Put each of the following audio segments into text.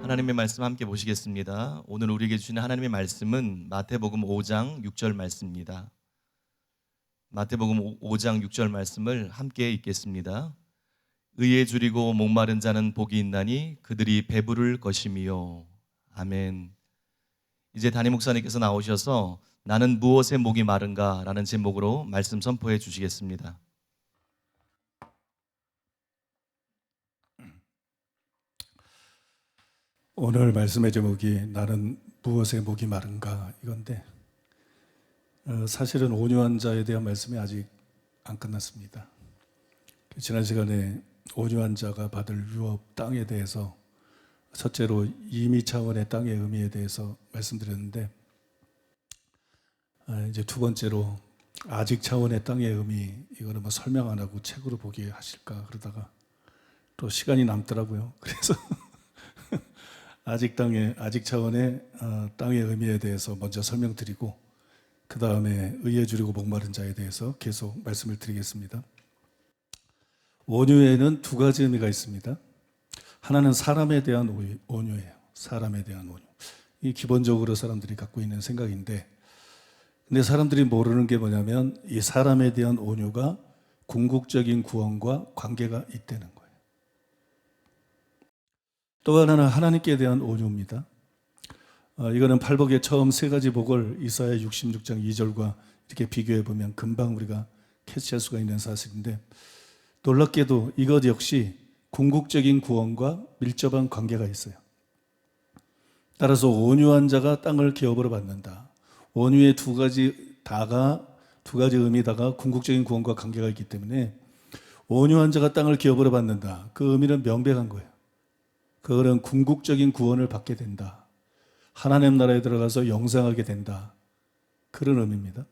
하나님의 말씀 함께 보시겠습니다. 오늘 우리에게 주시는 하나님의 말씀은 마태복음 5장 6절 말씀입니다. 마태복음 5장 6절 말씀을 함께 읽겠습니다. 의에 줄이고 목마른 자는 복이 있나니 그들이 배부를 것이미요. 아멘. 이제 담임 목사님께서 나오셔서 나는 무엇에 목이 마른가 라는 제목으로 말씀 선포해 주시겠습니다. 오늘 말씀의 제목이 나는 무엇에 목이 마른가 이건데 사실은 온유한 자에 대한 말씀이 아직 안 끝났습니다. 지난 시간에 온유한 자가 받을 유업 땅에 대해서 첫째로 임의 차원의 땅의 의미에 대해서 말씀드렸는데 이제 두 번째로 아직 차원의 땅의 의미, 이거는 뭐 설명 안 하고 책으로 보게 하실까 그러다가 또 시간이 남더라고요. 그래서 아직 차원의 땅의 의미에 대해서 먼저 설명드리고 그 다음에 의에 줄이고 목마른 자에 대해서 계속 말씀을 드리겠습니다. 온유에는 두 가지 의미가 있습니다. 하나는 사람에 대한 온유예요. 사람에 대한 온유. 이 기본적으로 사람들이 갖고 있는 생각인데, 근데 사람들이 모르는 게 뭐냐면 이 사람에 대한 온유가 궁극적인 구원과 관계가 있다는 거예요. 또 하나는 하나님께 대한 온유입니다. 이거는 팔복의 처음 세 가지 복을 이사야 66장 2절과 이렇게 비교해 보면 금방 우리가 캐치할 수가 있는 사실인데, 놀랍게도 이것 역시 궁극적인 구원과 밀접한 관계가 있어요. 따라서 온유한 자가 땅을 기업으로 받는다. 온유의 두 가지 의미다가 궁극적인 구원과 관계가 있기 때문에 온유한 자가 땅을 기업으로 받는다. 그 의미는 명백한 거예요. 그거는 궁극적인 구원을 받게 된다. 하나님 나라에 들어가서 영생하게 된다. 그런 의미입니다.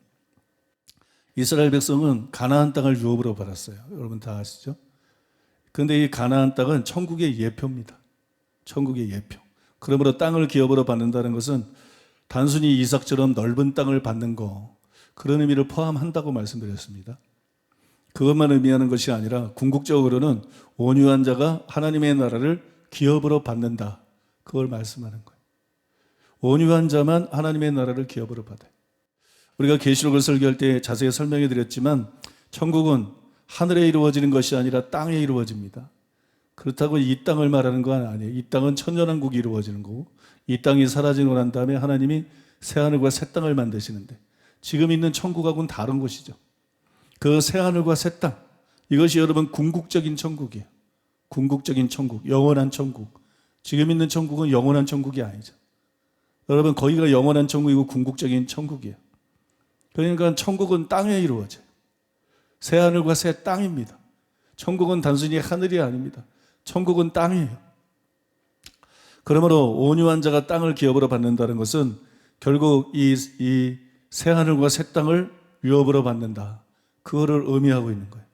이스라엘 백성은 가나안 땅을 유업으로 받았어요. 여러분 다 아시죠? 그런데 이 가나안 땅은 천국의 예표입니다. 천국의 예표. 그러므로 땅을 기업으로 받는다는 것은 단순히 이삭처럼 넓은 땅을 받는 거, 그런 의미를 포함한다고 말씀드렸습니다. 그것만 의미하는 것이 아니라 궁극적으로는 온유한 자가 하나님의 나라를 기업으로 받는다. 그걸 말씀하는 거예요. 온유한 자만 하나님의 나라를 기업으로 받아요. 우리가 계시록을 설교할 때 자세히 설명해 드렸지만 천국은 하늘에 이루어지는 것이 아니라 땅에 이루어집니다. 그렇다고 이 땅을 말하는 건 아니에요. 이 땅은 천년왕국이 이루어지는 거고, 이 땅이 사라지고 난 다음에 하나님이 새하늘과 새 땅을 만드시는데, 지금 있는 천국하고는 다른 곳이죠. 그 새하늘과 새 땅, 이것이 여러분 궁극적인 천국이에요. 궁극적인 천국, 영원한 천국. 지금 있는 천국은 영원한 천국이 아니죠. 여러분 거기가 영원한 천국이고 궁극적인 천국이에요. 그러니까 천국은 땅에 이루어져요. 새하늘과 새 땅입니다. 천국은 단순히 하늘이 아닙니다. 천국은 땅이에요. 그러므로 온유한 자가 땅을 기업으로 받는다는 것은 결국 이 새하늘과 새 땅을 유업으로 받는다. 그거를 의미하고 있는 거예요.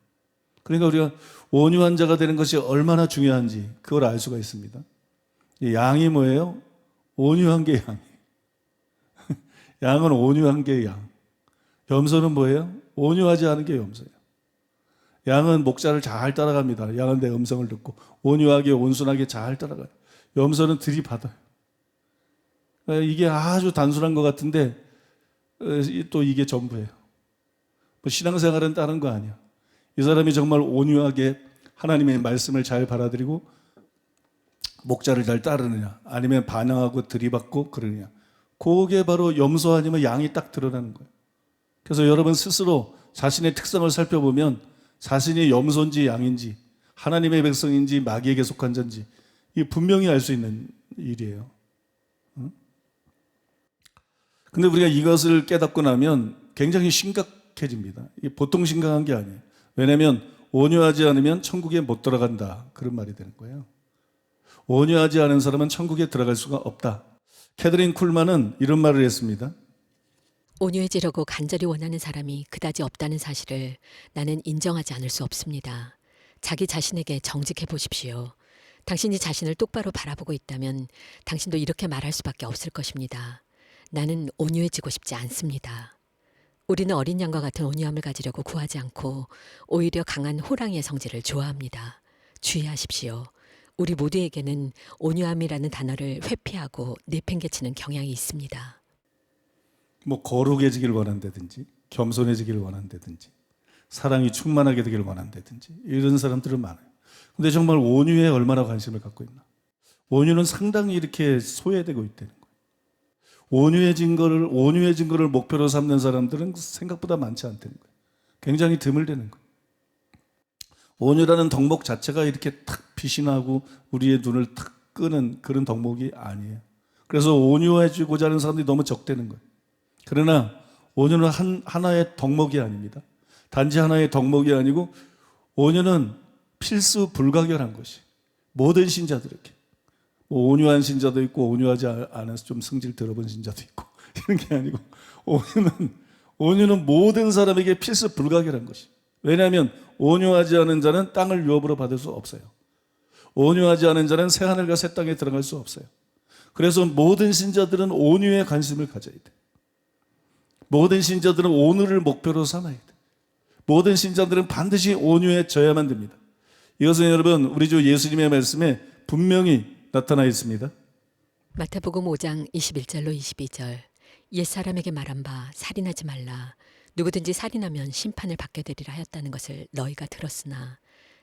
그러니까 우리가 온유한 자가 되는 것이 얼마나 중요한지 그걸 알 수가 있습니다. 양이 뭐예요? 온유한 게 양이에요. 양은 온유한 게 양. 염소는 뭐예요? 온유하지 않은 게 염소예요. 양은 목자를 잘 따라갑니다. 양은 내 음성을 듣고 온유하게 온순하게 잘 따라가요. 염소는 들이받아요. 이게 아주 단순한 것 같은데 또 이게 전부예요. 뭐 신앙생활은 다른 거 아니야. 이 사람이 정말 온유하게 하나님의 말씀을 잘 받아들이고 목자를 잘 따르느냐, 아니면 반항하고 들이받고 그러느냐, 그게 바로 염소 아니면 양이 딱 드러나는 거예요. 그래서 여러분 스스로 자신의 특성을 살펴보면 자신이 염소인지 양인지 하나님의 백성인지 마귀에게 속한 자인지 이 분명히 알 수 있는 일이에요. 근데 우리가 이것을 깨닫고 나면 굉장히 심각해집니다. 이게 보통 심각한 게 아니에요. 왜냐하면 온유하지 않으면 천국에 못 들어간다. 그런 말이 되는 거예요. 온유하지 않은 사람은 천국에 들어갈 수가 없다. 캐더린 쿨만은 이런 말을 했습니다. 온유해지려고 간절히 원하는 사람이 그다지 없다는 사실을 나는 인정하지 않을 수 없습니다. 자기 자신에게 정직해 보십시오. 당신이 자신을 똑바로 바라보고 있다면 당신도 이렇게 말할 수밖에 없을 것입니다. 나는 온유해지고 싶지 않습니다. 우리는 어린 양과 같은 온유함을 가지려고 구하지 않고 오히려 강한 호랑이의 성질을 좋아합니다. 주의하십시오. 우리 모두에게는 온유함이라는 단어를 회피하고 내팽개치는 경향이 있습니다. 뭐 거룩해지길 원한다든지 겸손해지길 원한다든지 사랑이 충만하게 되길 원한다든지 이런 사람들은 많아요. 근데 정말 온유에 얼마나 관심을 갖고 있나? 온유는 상당히 이렇게 소외되고 있다는 거예요. 온유해진 거를 목표로 삼는 사람들은 생각보다 많지 않다는 거예요. 굉장히 드물다는 거예요. 온유라는 덕목 자체가 이렇게 탁 빛이 나고 우리의 눈을 탁 끄는 그런 덕목이 아니에요. 그래서 온유해지고자 하는 사람들이 너무 적다는 거예요. 그러나 온유는 하나의 덕목이 아닙니다. 단지 하나의 덕목이 아니고 온유는 필수 불가결한 것이 모든 신자들에게 온유한 신자도 있고 온유하지 않아서 좀 성질 들어본 신자도 있고 이런 게 아니고 온유는 모든 사람에게 필수 불가결한 것이. 왜냐하면 온유하지 않은 자는 땅을 유업으로 받을 수 없어요. 온유하지 않은 자는 새하늘과 새 땅에 들어갈 수 없어요. 그래서 모든 신자들은 온유에 관심을 가져야 돼. 모든 신자들은 온유를 목표로 삼아야 돼. 모든 신자들은 반드시 온유해져야만 됩니다. 이것은 여러분 우리 주 예수님의 말씀에 분명히 나타나 있습니다. 마태복음 5장 21절로 22절. 옛사람에게 말한 바 살인하지 말라. 누구든지 살인하면 심판을 받게 되리라 하였다는 것을 너희가 들었으나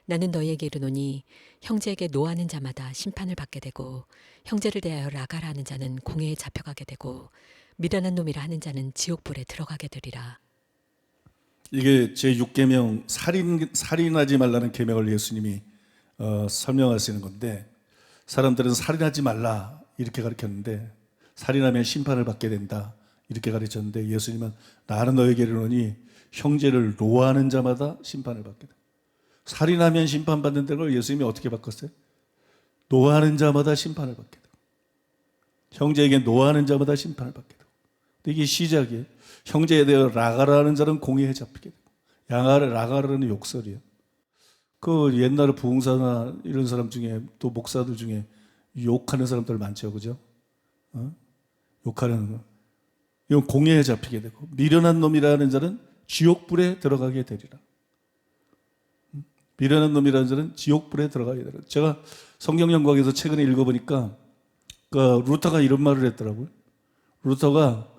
나는 너희에게 이르노니 형제에게 노하는 자마다 심판을 받게 되고 형제를 대하여 라가라 하는 자는 공회에 잡혀가게 되고 미련한 놈이라 하는 자는 지옥불에 들어가게 되리라. 이게 제6계명 살인하지 말라는 계명을 예수님이 설명하시는 건데 사람들은 살인하지 말라 이렇게 가르쳤는데 살인하면 심판을 받게 된다 이렇게 가르쳤는데 예수님은 나는 너에게 이르노니 형제를 노하는 자마다 심판을 받게 된다. 살인하면 심판받는다는 걸 예수님이 어떻게 바꿨어요? 노하는 자마다 심판을 받게 되고 형제에게 노하는 자마다 심판을 받게 되고 이게 시작이에요. 형제에 대해 라가라는 자는 공의에 잡히게 되고 라가라는 욕설이에요. 그 옛날에 부흥사나 이런 사람 중에 또 목사들 중에 욕하는 사람들 많죠, 그죠? 욕하는 거. 이건 공의에 잡히게 되고 미련한 놈이라는 자는 지옥불에 들어가게 되리라. 미련한 놈이라는 자는 지옥불에 들어가게 되리라. 제가 성경 연구학에서 최근에 읽어보니까 그 루터가 이런 말을 했더라고요. 루터가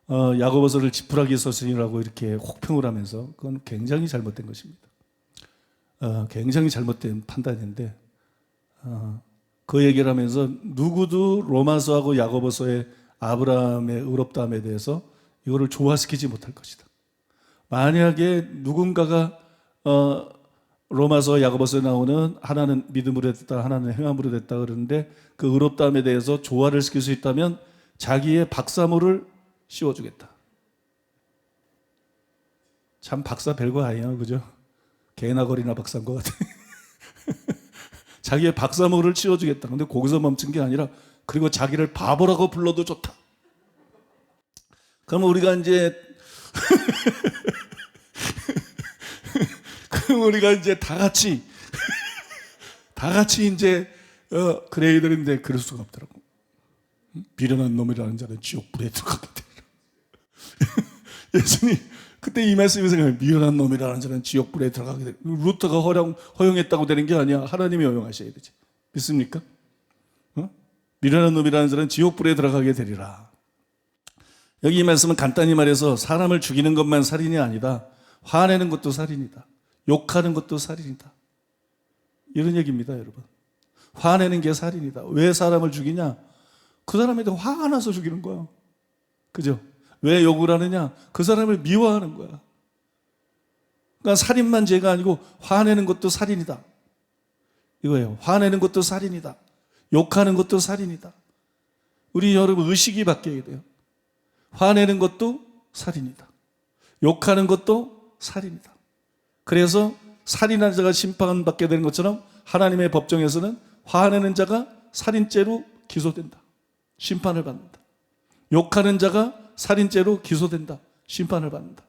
야고보서를 지푸라기 서신이라고 이렇게 혹평을 하면서 그건 굉장히 잘못된 것입니다. 굉장히 잘못된 판단인데 그 얘기를 하면서 누구도 로마서하고 야고보서의 아브라함의 의롭다함에 대해서 이거를 조화시키지 못할 것이다. 만약에 누군가가 로마서 야고보서에 나오는 하나는 믿음으로 됐다 하나는 행함으로 됐다 그러는데 그 의롭다함에 대해서 조화를 시킬 수 있다면 자기의 박사모를 씌워주겠다. 참 박사 별거 아니에요, 그죠? 개나 거리나 박사인 것 같아. 자기의 박사모를 씌워주겠다. 근데 거기서 멈춘 게 아니라 그리고 자기를 바보라고 불러도 좋다. 그러면 우리가 이제 다 같이 이제 그래야 되는데 그럴 수가 없더라고. 미련한 놈이라는 자는 지옥불에 들어가게 되리라. 예수님 그때 이 말씀이 생각해요. 미련한 놈이라는 자는 지옥불에 들어가게 되리라. 루터가 허용했다고 되는 게 아니야. 하나님이 허용하셔야 되지. 믿습니까? 미련한 놈이라는 자는 지옥불에 들어가게 되리라. 여기 이 말씀은 간단히 말해서 사람을 죽이는 것만 살인이 아니다. 화내는 것도 살인이다. 욕하는 것도 살인이다. 이런 얘기입니다, 여러분. 화내는 게 살인이다. 왜 사람을 죽이냐? 그 사람에 대해 화가 나서 죽이는 거야. 그죠? 왜 욕을 하느냐? 그 사람을 미워하는 거야. 그러니까 살인만 죄가 아니고 화내는 것도 살인이다. 이거예요. 화내는 것도 살인이다. 욕하는 것도 살인이다. 우리 여러분 의식이 바뀌어야 돼요. 화내는 것도 살인이다. 욕하는 것도 살인이다. 그래서 살인한 자가 심판받게 되는 것처럼 하나님의 법정에서는 화내는 자가 살인죄로 기소된다. 심판을 받는다. 욕하는 자가 살인죄로 기소된다. 심판을 받는다.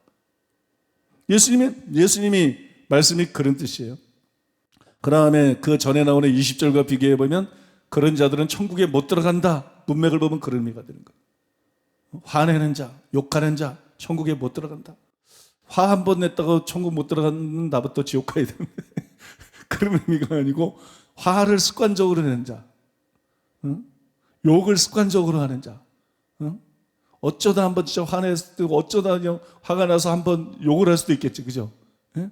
예수님이 말씀이 그런 뜻이에요. 그 다음에 그 전에 나오는 20절과 비교해 보면 그런 자들은 천국에 못 들어간다. 문맥을 보면 그런 의미가 되는 거예요. 화내는 자, 욕하는 자, 천국에 못 들어간다. 화 한 번 냈다고 천국 못 들어가는 나부터 지옥 가야 되는데 그런 의미가 아니고 화를 습관적으로 내는 자, 응? 욕을 습관적으로 하는 자, 응? 어쩌다 한번 진짜 화냈을 때, 어쩌다 그냥 화가 나서 한번 욕을 할 수도 있겠지, 그죠? 예?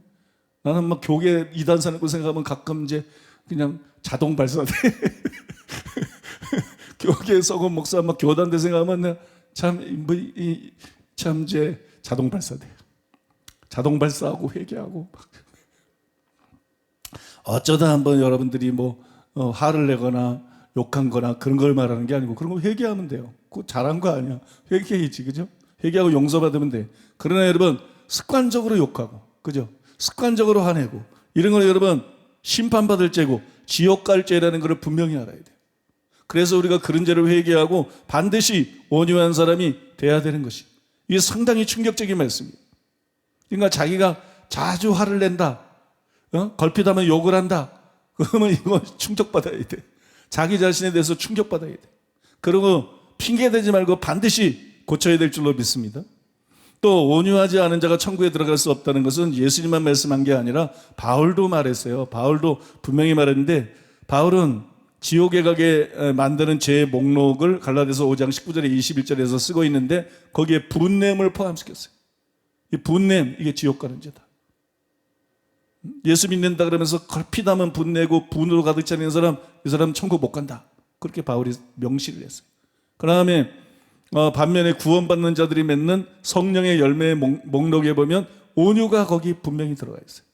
나는 막 교계 이단 사는 거 생각하면 가끔 이제 그냥 자동 발사돼. 교계 썩은 목사 막 교단대 생각하면 참 이제 자동 발사돼. 자동 발사하고 회개하고. 어쩌다 한번 여러분들이 화를 내거나 욕한 거나 그런 걸 말하는 게 아니고 그런 거 회개하면 돼요. 그거 잘한 거 아니야. 회개이지, 그죠? 회개하고 용서받으면 돼. 그러나 여러분, 습관적으로 욕하고, 그죠? 습관적으로 화내고, 이런 걸 여러분, 심판받을 죄고, 지옥 갈 죄라는 걸 분명히 알아야 돼. 그래서 우리가 그런 죄를 회개하고 반드시 온유한 사람이 돼야 되는 것이. 이게 상당히 충격적인 말씀이에요. 그러니까 자기가 자주 화를 낸다. 걸핏하면 욕을 한다. 그러면 이거 충격받아야 돼. 자기 자신에 대해서 충격받아야 돼. 그리고 핑계대지 말고 반드시 고쳐야 될 줄로 믿습니다. 또 온유하지 않은 자가 천국에 들어갈 수 없다는 것은 예수님만 말씀한 게 아니라 바울도 말했어요. 바울도 분명히 말했는데 바울은 지옥에 가게 만드는 죄의 목록을 갈라디아서 5장 19절에 21절에서 쓰고 있는데 거기에 분냄을 포함시켰어요. 이 분냄, 이게 지옥 가는 죄다. 예수 믿는다 그러면서 걸핏하면 분내고 분으로 가득 차는 사람, 이 사람 천국 못 간다. 그렇게 바울이 명시를 했어요. 그 다음에 반면에 구원받는 자들이 맺는 성령의 열매의 목록에 보면 온유가 거기 분명히 들어가 있어요.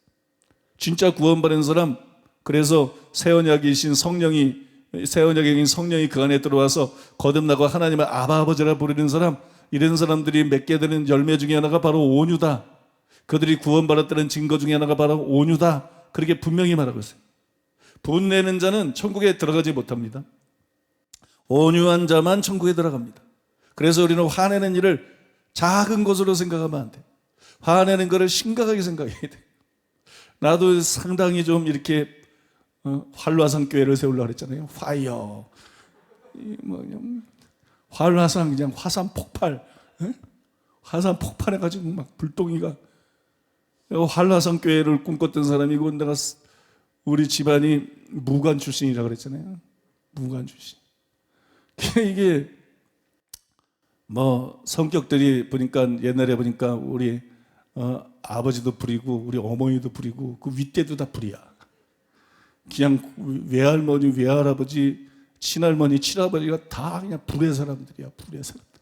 진짜 구원받은 사람, 그래서 새 언약이신 성령이 그 안에 들어와서 거듭나고 하나님을 아바 아버지라 부르는 사람, 이런 사람들이 맺게 되는 열매 중에 하나가 바로 온유다. 그들이 구원받았다는 증거 중에 하나가 바로 온유다. 그렇게 분명히 말하고 있어요. 분내는 자는 천국에 들어가지 못합니다. 온유한 자만 천국에 들어갑니다. 그래서 우리는 화내는 일을 작은 것으로 생각하면 안 돼. 화내는 것을 심각하게 생각해야 돼. 나도 상당히 좀 이렇게 활화산 교회를 세우려고 그랬잖아요. 파이어. 활화산 그냥 화산 폭발. 화산 폭발해가지고 막 불똥이가. 활화산 교회를 꿈꿨던 사람이고 내가 우리 집안이 무관 출신이라고 그랬잖아요. 무관 출신. 이게 성격들이 보니까 옛날에 보니까 우리 아버지도 불이고 우리 어머니도 불이고 그 윗대도 다 불이야. 그냥 외할머니, 외할아버지, 친할머니, 친아버지가 다 그냥 불의 사람들이야. 불의 사람들.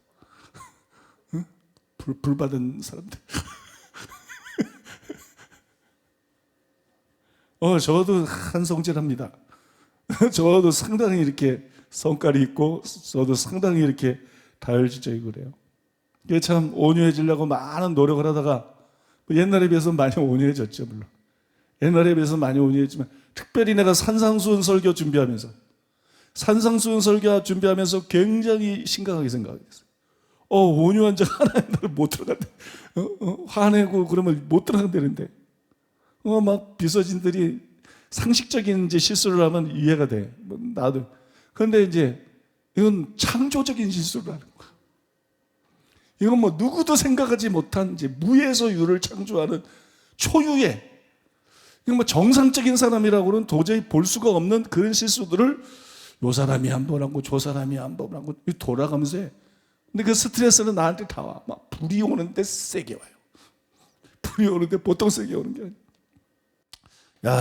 응? 불 받은 사람들. 저도 한성질합니다. 저도 상당히 이렇게 성깔이 있고, 저도 상당히 이렇게 다혈질적이고 그래요. 이게 참 온유해지려고 많은 노력을 하다가, 옛날에 비해서 많이 온유해졌죠, 물론. 옛날에 비해서 많이 온유했지만, 특별히 내가 산상수훈 설교 준비하면서 굉장히 심각하게 생각했어요. 온유한 자가 하나님 나라를 못 들어간다. 화내고 그러면 못 들어간다는데. 막 비서진들이 상식적인 이제 실수를 하면 이해가 돼. 나도. 그런데 이제 이건 창조적인 실수를 하는 거야. 이건 누구도 생각하지 못한 이제 무에서 유를 창조하는 초유의, 이건 정상적인 사람이라고는 도저히 볼 수가 없는 그런 실수들을 요 사람이 한 번 하고 저 사람이 한 번 하고 돌아가면서 해. 근데 그 스트레스는 나한테 다 와. 막 불이 오는데 세게 와요. 불이 오는데 보통 세게 오는 게 아니야.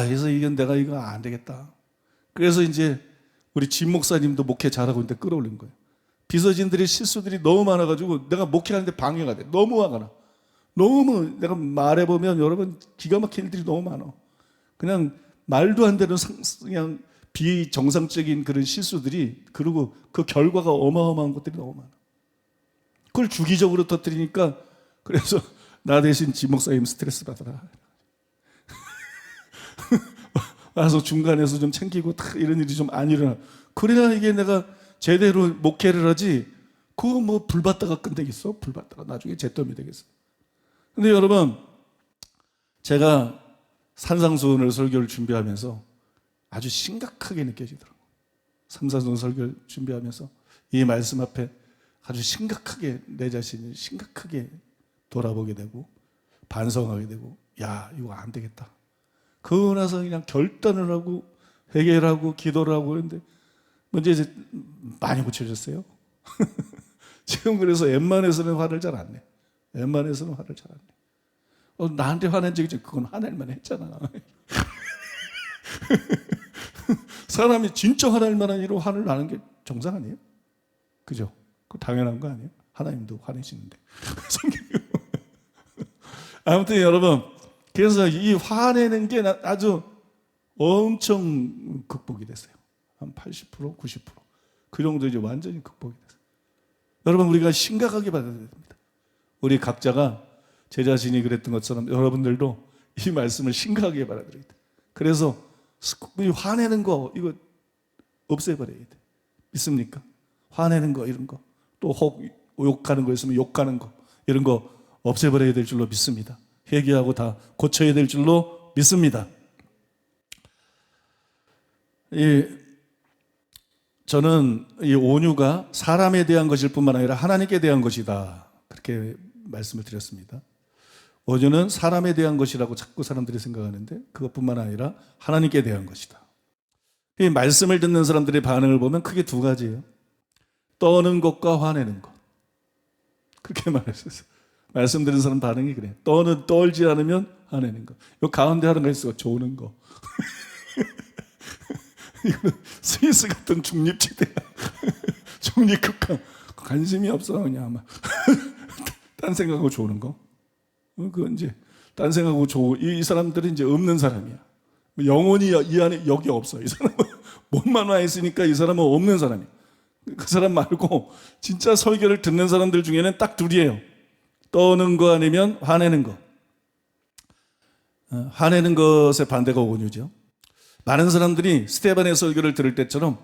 그래서 내가 이거 안 되겠다. 그래서 이제 우리 진 목사님도 목회 잘하고 있는데 끌어올린 거예요. 비서진들의 실수들이 너무 많아가지고 내가 목회하는데 방해가 돼. 너무 화가 나. 너무 내가 말해보면 여러분 기가 막힌 일들이 너무 많아. 그냥 말도 안 되는 그냥 비정상적인 그런 실수들이, 그리고 그 결과가 어마어마한 것들이 너무 많아. 그걸 주기적으로 터뜨리니까, 그래서 나 대신 진 목사님 스트레스 받아라. 와서 중간에서 좀 챙기고 이런 일이 좀 안 일어나. 그래야 이게 내가 제대로 목회를 하지. 그거 불 받다가 끝내겠어? 불 받다가 나중에 잿더미 되겠어. 근데 여러분, 제가 산상수훈을 설교를 준비하면서 아주 심각하게 느껴지더라고요. 산상수훈 설교를 준비하면서 이 말씀 앞에 아주 심각하게 내 자신을 심각하게 돌아보게 되고 반성하게 되고, 이거 안 되겠다. 그러고 나서 그냥 결단을 하고 회개를 하고 기도를 하고 그랬는데 문제 이제 많이 고쳐졌어요. 지금 그래서 웬만해서는 화를 잘 안 내. 웬만해서는 화를 잘 안 내. 나한테 화낸 적이 있지. 그건 화낼만 했잖아. 사람이 진짜 화낼 만한 일로 화를 나는 게 정상 아니에요? 그죠? 그 당연한 거 아니에요? 하나님도 화내시는데. 아무튼 여러분, 그래서 이 화내는 게 아주 엄청 극복이 됐어요. 한 80%, 90%. 그 정도 이제 완전히 극복이 됐어요. 여러분, 우리가 심각하게 받아들여야 됩니다. 우리 각자가 제 자신이 그랬던 것처럼 여러분들도 이 말씀을 심각하게 받아들여야 돼. 그래서 화내는 거 이거 없애버려야 돼. 믿습니까? 화내는 거 이런 거, 또 혹 욕하는 거 있으면 욕하는 거 이런 거 없애버려야 될 줄로 믿습니다. 회개하고 다 고쳐야 될 줄로 믿습니다. 저는 이 온유가 사람에 대한 것일 뿐만 아니라 하나님께 대한 것이다, 그렇게 말씀을 드렸습니다. 온유는 사람에 대한 것이라고 자꾸 사람들이 생각하는데 그것뿐만 아니라 하나님께 대한 것이다. 이 말씀을 듣는 사람들의 반응을 보면 크게 두 가지예요. 떠는 것과 화내는 것. 그렇게 말했어요. 말씀 들은 사람 반응이 그래요. 떨지 않으면 화내는 것. 요 가운데 하는 거 있어. 조는 거. 이거 스위스 같은 중립지대야. 중립국가. 관심이 없어 그냥 아마. 딴 생각하고 조는 거. 그 이제 딴 생각하고 이 사람들은 이제 없는 사람이야. 영혼이 이 안에 여기 없어. 이 사람은 몸만 와 있으니까 이 사람은 없는 사람이야. 그 사람 말고 진짜 설교를 듣는 사람들 중에는 딱 둘이에요. 떠는 거 아니면 화내는 거. 화내는 것의 반대가 온유죠. 많은 사람들이 스테반의 설교를 들을 때처럼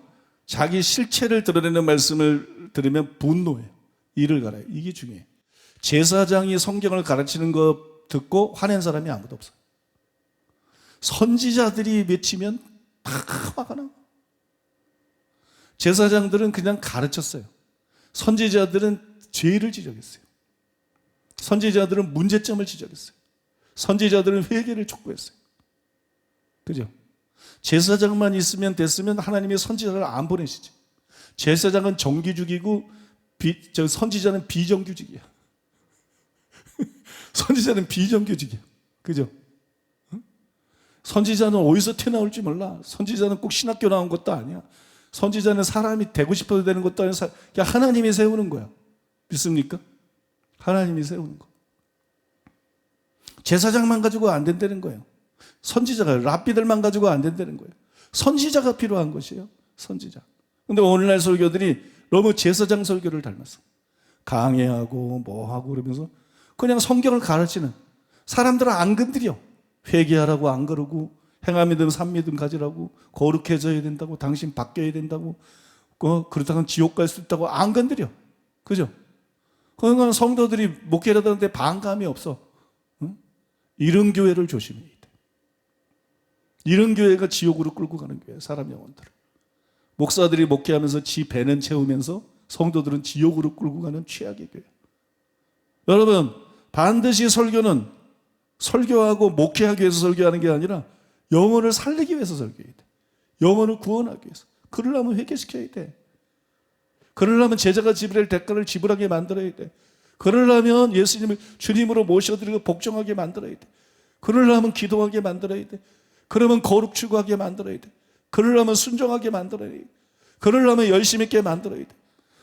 자기 실체를 드러내는 말씀을 들으면 분노해요. 이를 갈아요. 이게 중요해요. 제사장이 성경을 가르치는 거 듣고 화낸 사람이 아무도 없어요. 선지자들이 외치면 다 화가 나. 제사장들은 그냥 가르쳤어요. 선지자들은 죄를 지적했어요. 선지자들은 문제점을 지적했어요. 선지자들은 회개를 촉구했어요. 그죠? 제사장만 있으면 됐으면 하나님이 선지자를 안 보내시지. 제사장은 정규직이고 선지자는 비정규직이야. 선지자는 비정규직이야. 그죠? 선지자는 어디서 튀어나올지 몰라. 선지자는 꼭 신학교 나온 것도 아니야. 선지자는 사람이 되고 싶어도 되는 것도 아니라 그냥 하나님이 세우는 거야. 믿습니까? 하나님이 세우는 거. 제사장만 가지고 안 된다는 거예요. 선지자가, 랍비들만 가지고 안 된다는 거예요. 선지자가 필요한 것이에요. 선지자. 근데 오늘날 설교들이 너무 제사장 설교를 닮았어. 강해하고 뭐하고 그러면서 그냥 성경을 가르치는, 사람들은 안 건드려. 회개하라고 안 그러고, 행함이든 산미든 가지라고, 거룩해져야 된다고, 당신 바뀌어야 된다고, 그렇다면 지옥 갈 수 있다고 안 건드려. 그죠? 그러니까 성도들이 목회를 하는데 반감이 없어. 응? 이런 교회를 조심해야 돼. 이런 교회가 지옥으로 끌고 가는 교회, 사람 영혼들을. 목사들이 목회하면서 지 배는 채우면서 성도들은 지옥으로 끌고 가는 최악의 교회. 여러분, 반드시 설교는 설교하고 목회하기 위해서 설교하는 게 아니라 영혼을 살리기 위해서 설교해야 돼. 영혼을 구원하기 위해서. 그러려면 회개시켜야 돼. 그러려면 제자가 지불할 대가를 지불하게 만들어야 돼. 그러려면 예수님을 주님으로 모셔드리고 복종하게 만들어야 돼. 그러려면 기도하게 만들어야 돼. 그러면 거룩 추구하게 만들어야 돼. 그러려면 순종하게 만들어야 돼. 그러려면 열심 있게 만들어야 돼.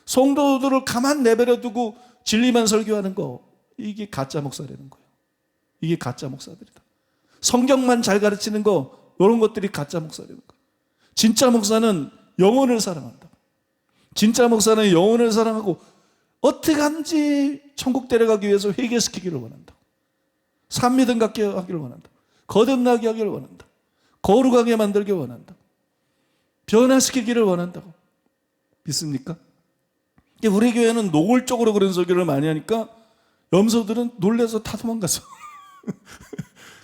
성도들을 가만 내버려 두고 진리만 설교하는 거, 이게 가짜 목사라는 거예요. 이게 가짜 목사들이다. 성경만 잘 가르치는 거, 이런 것들이 가짜 목사라는 거예요. 진짜 목사는 영혼을 사랑한다. 진짜 목사는 영혼을 사랑하고 어떻게 하는지 천국 데려가기 위해서 회개시키기를 원한다. 산미등 갖게 하기를 원한다. 거듭나게 하기를 원한다. 거룩하게 만들기 원한다. 변화시키기를 원한다고. 믿습니까? 우리 교회는 노골적으로 그런 설교를 많이 하니까 염소들은 놀라서 다 도망갔어.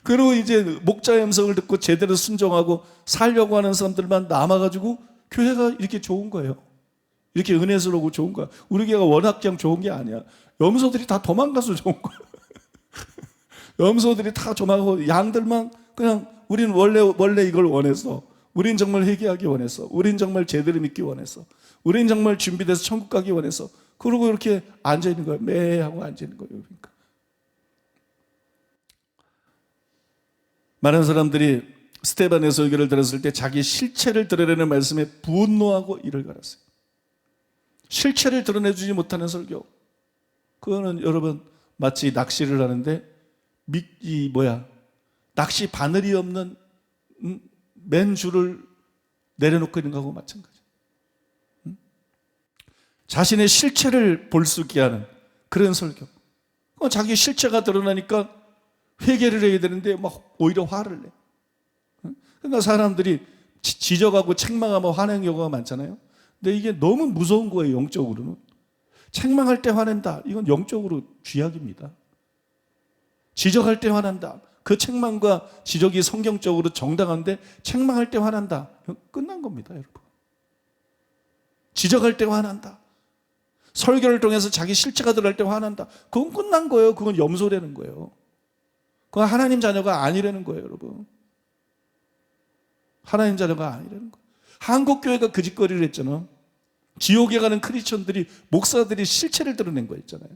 그리고 이제 목자의 음성을 듣고 제대로 순종하고 살려고 하는 사람들만 남아가지고 교회가 이렇게 좋은 거예요. 이렇게 은혜스러우고 좋은 거야. 우리 교회가 워낙 그냥 좋은 게 아니야. 염소들이 다 도망가서 좋은 거야. 염소들이 다 도망가고 양들만 그냥 우리는 원래 이걸 원해서 우린 정말 회개하기 원해서, 우린 정말 제대로 믿기 원해서, 우린 정말 준비돼서 천국 가기 원해서, 그러고 이렇게 앉아있는 거예요. 매 하고 앉아있는 거예요. 그러니까 많은 사람들이 스데반의 설교를 들었을 때 자기 실체를 드러내는 말씀에 분노하고 이를 갈았어요. 실체를 드러내주지 못하는 설교, 그거는 여러분 마치 낚시를 하는데 낚시 바늘이 없는 맨줄을 내려놓고 있는 거하고 마찬가지예요. 자신의 실체를 볼 수 있게 하는 그런 설교. 자기 실체가 드러나니까 회개를 해야 되는데 막 오히려 화를 내. 그러니까 사람들이 지적하고 책망하고 화내는 경우가 많잖아요. 근데 이게 너무 무서운 거예요. 영적으로는. 책망할 때 화낸다, 이건 영적으로 쥐약입니다. 지적할 때 화난다, 그 책망과 지적이 성경적으로 정당한데 책망할 때 화난다, 끝난 겁니다, 여러분. 지적할 때 화난다, 설교를 통해서 자기 실체가 드러날 때 화난다, 그건 끝난 거예요. 그건 염소라는 거예요. 그건 하나님 자녀가 아니라는 거예요, 여러분. 하나님 자녀가 아니라는 거예요. 한국교회가 그 짓거리를 했잖아. 지옥에 가는 크리스천들이, 목사들이 실체를 드러낸 거 있잖아요.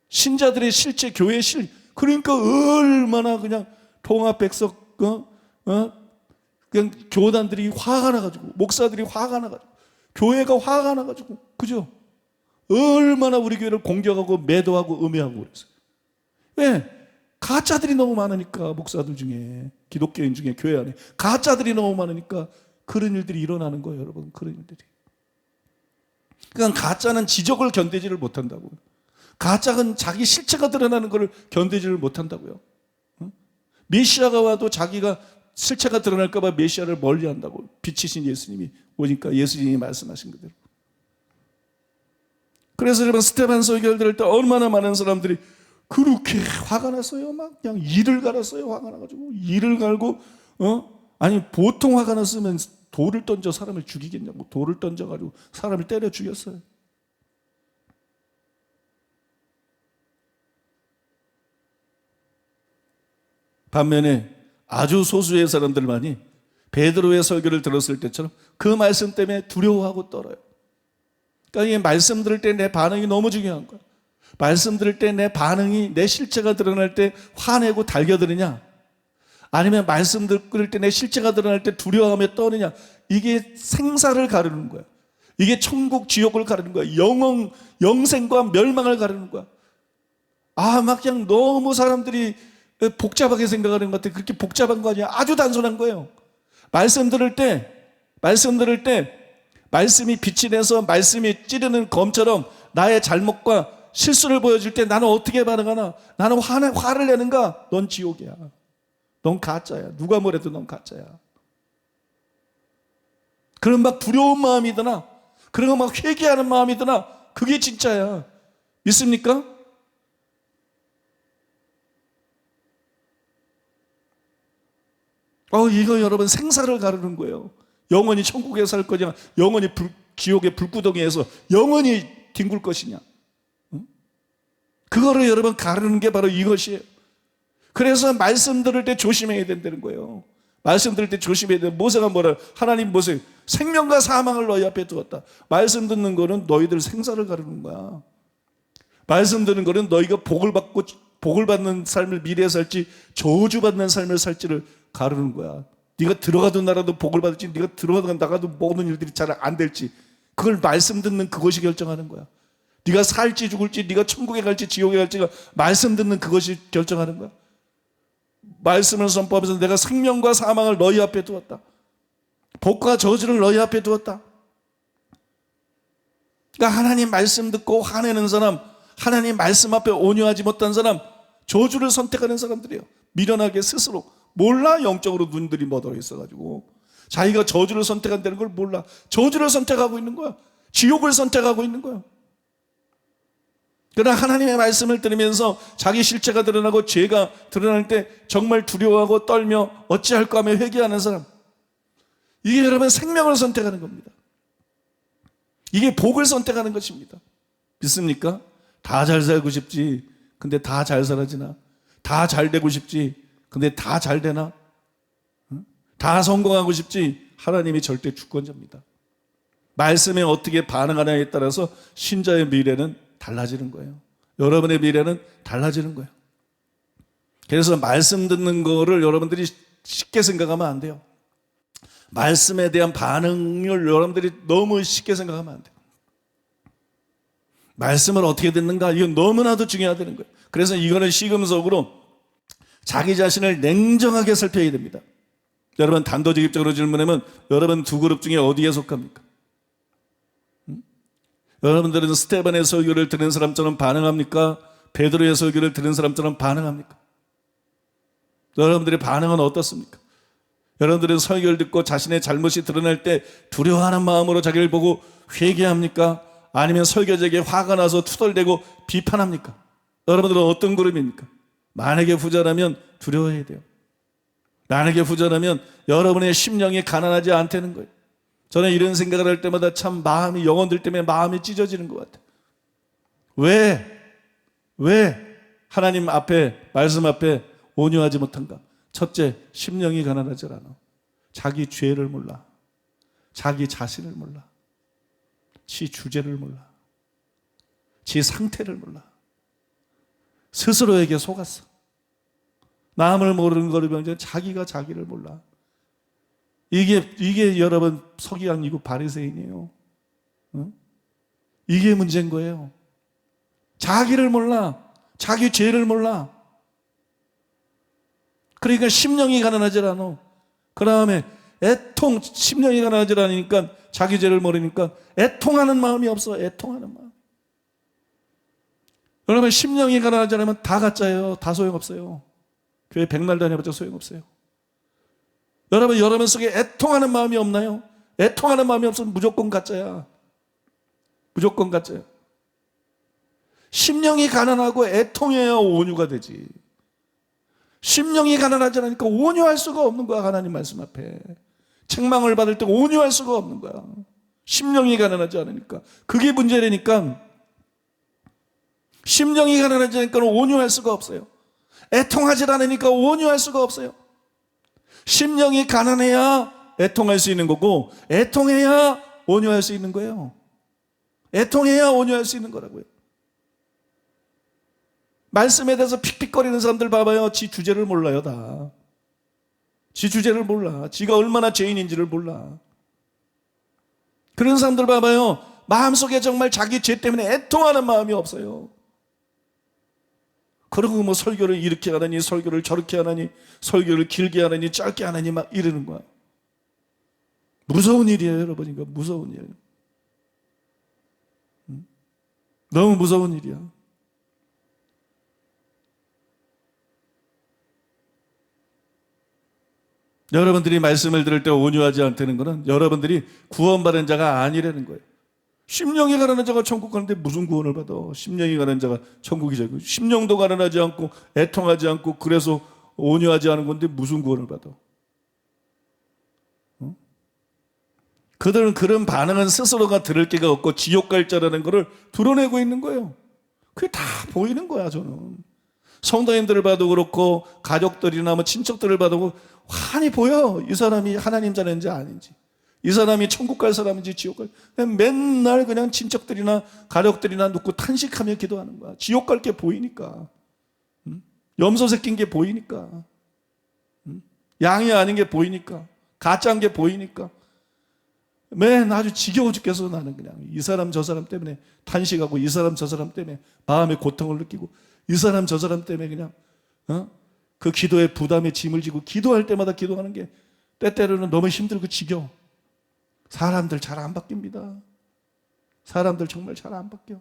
신자들의 실체, 교회의 그러니까 얼마나 그냥 통합백석, 그냥 교단들이 화가 나가지고, 목사들이 화가 나가지고, 교회가 화가 나가지고, 그죠? 얼마나 우리 교회를 공격하고 매도하고 음해하고 그랬어요. 왜? 가짜들이 너무 많으니까. 목사들 중에, 기독교인 중에, 교회 안에 가짜들이 너무 많으니까 그런 일들이 일어나는 거예요, 여러분. 그런 일들이. 그러니까 가짜는 지적을 견디지를 못한다고. 가짜는 자기 실체가 드러나는 것을 견디지를 못한다고요. 메시아가 와도 자기가 실체가 드러날까 봐 메시아를 멀리한다고. 빛이신 예수님이 오니까 예수님이 말씀하신 그대로. 그래서 여러분, 스데반 설교를 들을 때 얼마나 많은 사람들이 그렇게 화가 났어요. 막 그냥 이를 갈았어요. 화가 나가지고 이를 갈고, 아니 보통 화가 났으면 돌을 던져 사람을 죽이겠냐고. 돌을 던져가지고 사람을 때려 죽였어요. 반면에 아주 소수의 사람들만이 베드로의 설교를 들었을 때처럼 그 말씀 때문에 두려워하고 떨어요. 그러니까 이 말씀 들을 때 내 반응이 너무 중요한 거야. 말씀 들을 때 내 반응이, 내 실체가 드러날 때 화내고 달겨드느냐, 아니면 말씀 들을 때 내 실체가 드러날 때 두려워하며 떠느냐, 이게 생사를 가르는 거야. 이게 천국 지옥을 가르는 거야. 영생과 멸망을 가르는 거야. 막 그냥 너무 사람들이 복잡하게 생각하는 것 같아. 그렇게 복잡한 거 아니야. 아주 단순한 거예요. 말씀 들을 때 말씀이 빛이 내서 말씀이 찌르는 검처럼 나의 잘못과 실수를 보여줄 때 나는 어떻게 반응하나? 나는 화를 내는가? 넌 지옥이야. 넌 가짜야. 누가 뭐래도 넌 가짜야. 그런 막 두려운 마음이 드나? 그런 거 막 회개하는 마음이 드나? 그게 진짜야. 믿습니까? 이거 여러분 생사를 가르는 거예요. 영원히 천국에 살 거냐, 영원히 지옥의 불구덩이에서 영원히 뒹굴 것이냐. 그거를 여러분 가르는 게 바로 이것이에요. 그래서 말씀 들을 때 조심해야 된다는 거예요. 말씀 들을 때 조심해야 돼. 모세가 뭐라? 하나님 모세, 생명과 사망을 너희 앞에 두었다. 말씀 듣는 거는 너희들 생사를 가르는 거야. 말씀 듣는 거는 너희가 복을 받는 삶을 미래에 살지 저주받는 삶을 살지를 가르는 거야. 네가 들어가던 나라도 복을 받을지, 네가 들어가던 나가도 모든 일들이 잘 안 될지, 그걸 말씀 듣는 그것이 결정하는 거야. 네가 살지 죽을지, 네가 천국에 갈지 지옥에 갈지가 말씀 듣는 그것이 결정하는 거야. 말씀을 선포하면서 내가 생명과 사망을 너희 앞에 두었다. 복과 저주를 너희 앞에 두었다. 그러니까 하나님 말씀 듣고 화내는 사람, 하나님 말씀 앞에 온유하지 못한 사람, 저주를 선택하는 사람들이에요. 미련하게 스스로 몰라. 영적으로 눈들이 뻗어 있어가지고 자기가 저주를 선택한다는 걸 몰라. 저주를 선택하고 있는 거야. 지옥을 선택하고 있는 거야. 그러나 하나님의 말씀을 들으면서 자기 실체가 드러나고 죄가 드러날 때 정말 두려워하고 떨며 어찌할까 하며 회개하는 사람, 이게 여러분 생명을 선택하는 겁니다. 이게 복을 선택하는 것입니다. 믿습니까? 다 잘 살고 싶지, 근데 다 잘 살아지나? 다 잘 되고 싶지, 근데 다 잘 되나? 다 성공하고 싶지 하나님이 절대 주권자입니다. 말씀에 어떻게 반응하냐에 따라서 신자의 미래는 달라지는 거예요. 여러분의 미래는 달라지는 거예요. 그래서 말씀 듣는 거를 여러분들이 쉽게 생각하면 안 돼요. 말씀에 대한 반응을 여러분들이 너무 쉽게 생각하면 안 돼요. 말씀을 어떻게 듣는가, 이건 너무나도 중요하다는 거예요. 그래서 이거는 시금석으로 자기 자신을 냉정하게 살펴야 됩니다. 여러분 단도직입적으로 질문하면 여러분 두 그룹 중에 어디에 속합니까? 여러분들은 스테반의 설교를 들은 사람처럼 반응합니까? 베드로의 설교를 들은 사람처럼 반응합니까? 여러분들의 반응은 어떻습니까? 여러분들은 설교를 듣고 자신의 잘못이 드러날 때 두려워하는 마음으로 자기를 보고 회개합니까? 아니면 설교자에게 화가 나서 투덜대고 비판합니까? 여러분들은 어떤 그룹입니까? 만약에 후자라면 두려워해야 돼요. 만약에 후자라면 여러분의 심령이 가난하지 않다는 거예요. 저는 이런 생각을 할 때마다 참 마음이, 영혼들 때문에 마음이 찢어지는 것 같아요. 왜 하나님 앞에, 말씀 앞에 온유하지 못한가? 첫째, 심령이 가난하지 않아. 자기 죄를 몰라. 자기 자신을 몰라. 지 주제를 몰라. 지 상태를 몰라. 스스로에게 속았어. 남을 모르는 거를 보면 자기가 자기를 몰라. 이게 여러분 서기관이고 바리새인이에요. 응? 이게 문제인 거예요. 자기를 몰라. 자기 죄를 몰라. 그러니까 심령이 가난하지 않아. 그 다음에 심령이 가난하지 않으니까 자기 죄를 모르니까 애통하는 마음이 없어. 애통하는 마음. 여러분 심령이 가난하지 않으면 다 가짜예요. 다 소용없어요. 교회 백날 다녀봤자 소용없어요. 여러분 속에 애통하는 마음이 없나요? 애통하는 마음이 없으면 무조건 가짜야. 무조건 가짜야. 심령이 가난하고 애통해야 온유가 되지. 심령이 가난하지 않으니까 온유할 수가 없는 거야. 하나님 말씀 앞에 책망을 받을 때 온유할 수가 없는 거야. 심령이 가난하지 않으니까. 그게 문제라니까. 심령이 가난하지 않으니까 온유할 수가 없어요. 애통하지 않으니까 온유할 수가 없어요. 심령이 가난해야 애통할 수 있는 거고, 애통해야 온유할 수 있는 거예요. 애통해야 온유할 수 있는 거라고요. 말씀에 대해서 픽픽거리는 사람들 봐봐요. 지 주제를 몰라요. 다. 지 주제를 몰라. 지가 얼마나 죄인인지를 몰라. 그런 사람들 봐봐요. 마음속에 정말 자기 죄 때문에 애통하는 마음이 없어요. 그러고 뭐 설교를 이렇게 하느니 설교를 저렇게 하느니 설교를 길게 하느니 짧게 하느니 막 이러는 거야. 무서운 일이에요. 여러분. 이거 무서운 일이에요. 너무 무서운 일이야. 여러분들이 말씀을 들을 때 온유하지 않다는 것은 여러분들이 구원받은 자가 아니라는 거예요. 심령이 가난한 자가 천국 가는데 무슨 구원을 받아? 심령이 가난한 자가 천국이죠. 심령도 가난하지 않고 애통하지 않고 그래서 온유하지 않은 건데 무슨 구원을 받아? 어? 그들은 그런 반응은 스스로가 들을 데가 없고 지옥 갈 자라는 것을 드러내고 있는 거예요. 그게 다 보이는 거야. 저는 성도님들을 봐도 그렇고 가족들이나 뭐 친척들을 봐도 환히 보여. 이 사람이 하나님 자녀인지 아닌지, 이 사람이 천국 갈 사람인지 지옥 갈. 그냥 맨날 그냥 친척들이나 가족들이나 놓고 탄식하며 기도하는 거야. 지옥 갈 게 보이니까. 염소 새낀 게 보이니까. 양이 아닌 게 보이니까. 가짜인 게 보이니까. 맨 아주 지겨워 죽겠어. 나는 그냥 이 사람 저 사람 때문에 탄식하고, 이 사람 저 사람 때문에 마음의 고통을 느끼고, 이 사람 저 사람 때문에 그냥 그 기도의 부담에 짐을 지고 기도할 때마다 기도하는 게 때때로는 너무 힘들고 지겨워. 사람들 잘 안 바뀝니다. 사람들 정말 잘 안 바뀌어.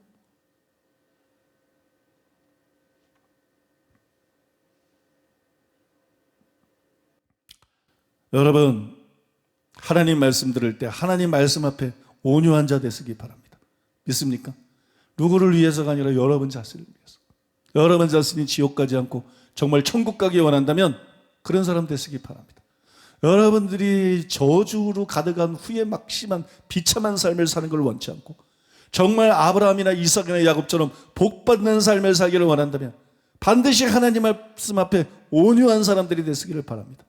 여러분, 하나님 말씀 들을 때 하나님 말씀 앞에 온유한 자 되시기 바랍니다. 믿습니까? 누구를 위해서가 아니라 여러분 자신을 위해서. 여러분 자신이 지옥 가지 않고 정말 천국 가기 원한다면 그런 사람 되시기 바랍니다. 여러분들이 저주로 가득한 후에 막심한 비참한 삶을 사는 걸 원치 않고 정말 아브라함이나 이삭이나 야곱처럼 복받는 삶을 살기를 원한다면 반드시 하나님 말씀 앞에 온유한 사람들이 되시기를 바랍니다.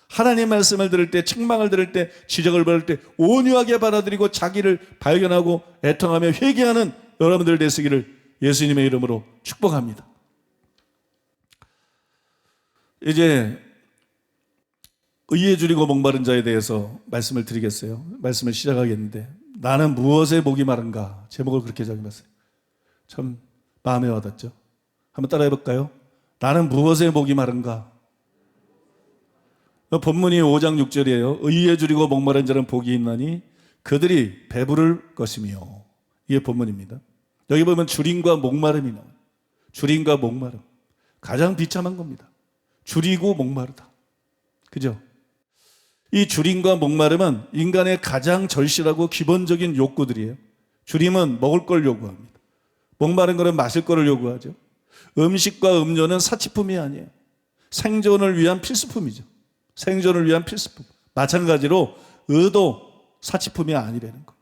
하나님 말씀을 들을 때, 책망을 들을 때, 지적을 받을 때 온유하게 받아들이고 자기를 발견하고 애통하며 회개하는 여러분들 되시기를 예수님의 이름으로 축복합니다. 이제 의에 줄이고 목마른 자에 대해서 말씀을 드리겠어요. 말씀을 시작하겠는데, 나는 무엇에 목이 마른가? 제목을 그렇게 적어봤어요. 참 마음에 와닿죠. 한번 따라해 볼까요? 나는 무엇에 목이 마른가? 본문이 5장 6절이에요. 의에 줄이고 목마른 자는 복이 있나니 그들이 배부를 것이며. 이게 본문입니다. 여기 보면 줄임과 목마름이 나와요. 줄임과 목마름. 가장 비참한 겁니다. 줄이고 목마르다. 그죠? 이 줄임과 목마름은 인간의 가장 절실하고 기본적인 욕구들이에요. 줄임은 먹을 걸 요구합니다. 목마른 거는 마실 거를 요구하죠. 음식과 음료는 사치품이 아니에요. 생존을 위한 필수품이죠. 생존을 위한 필수품. 마찬가지로 의도 사치품이 아니라는 거예요.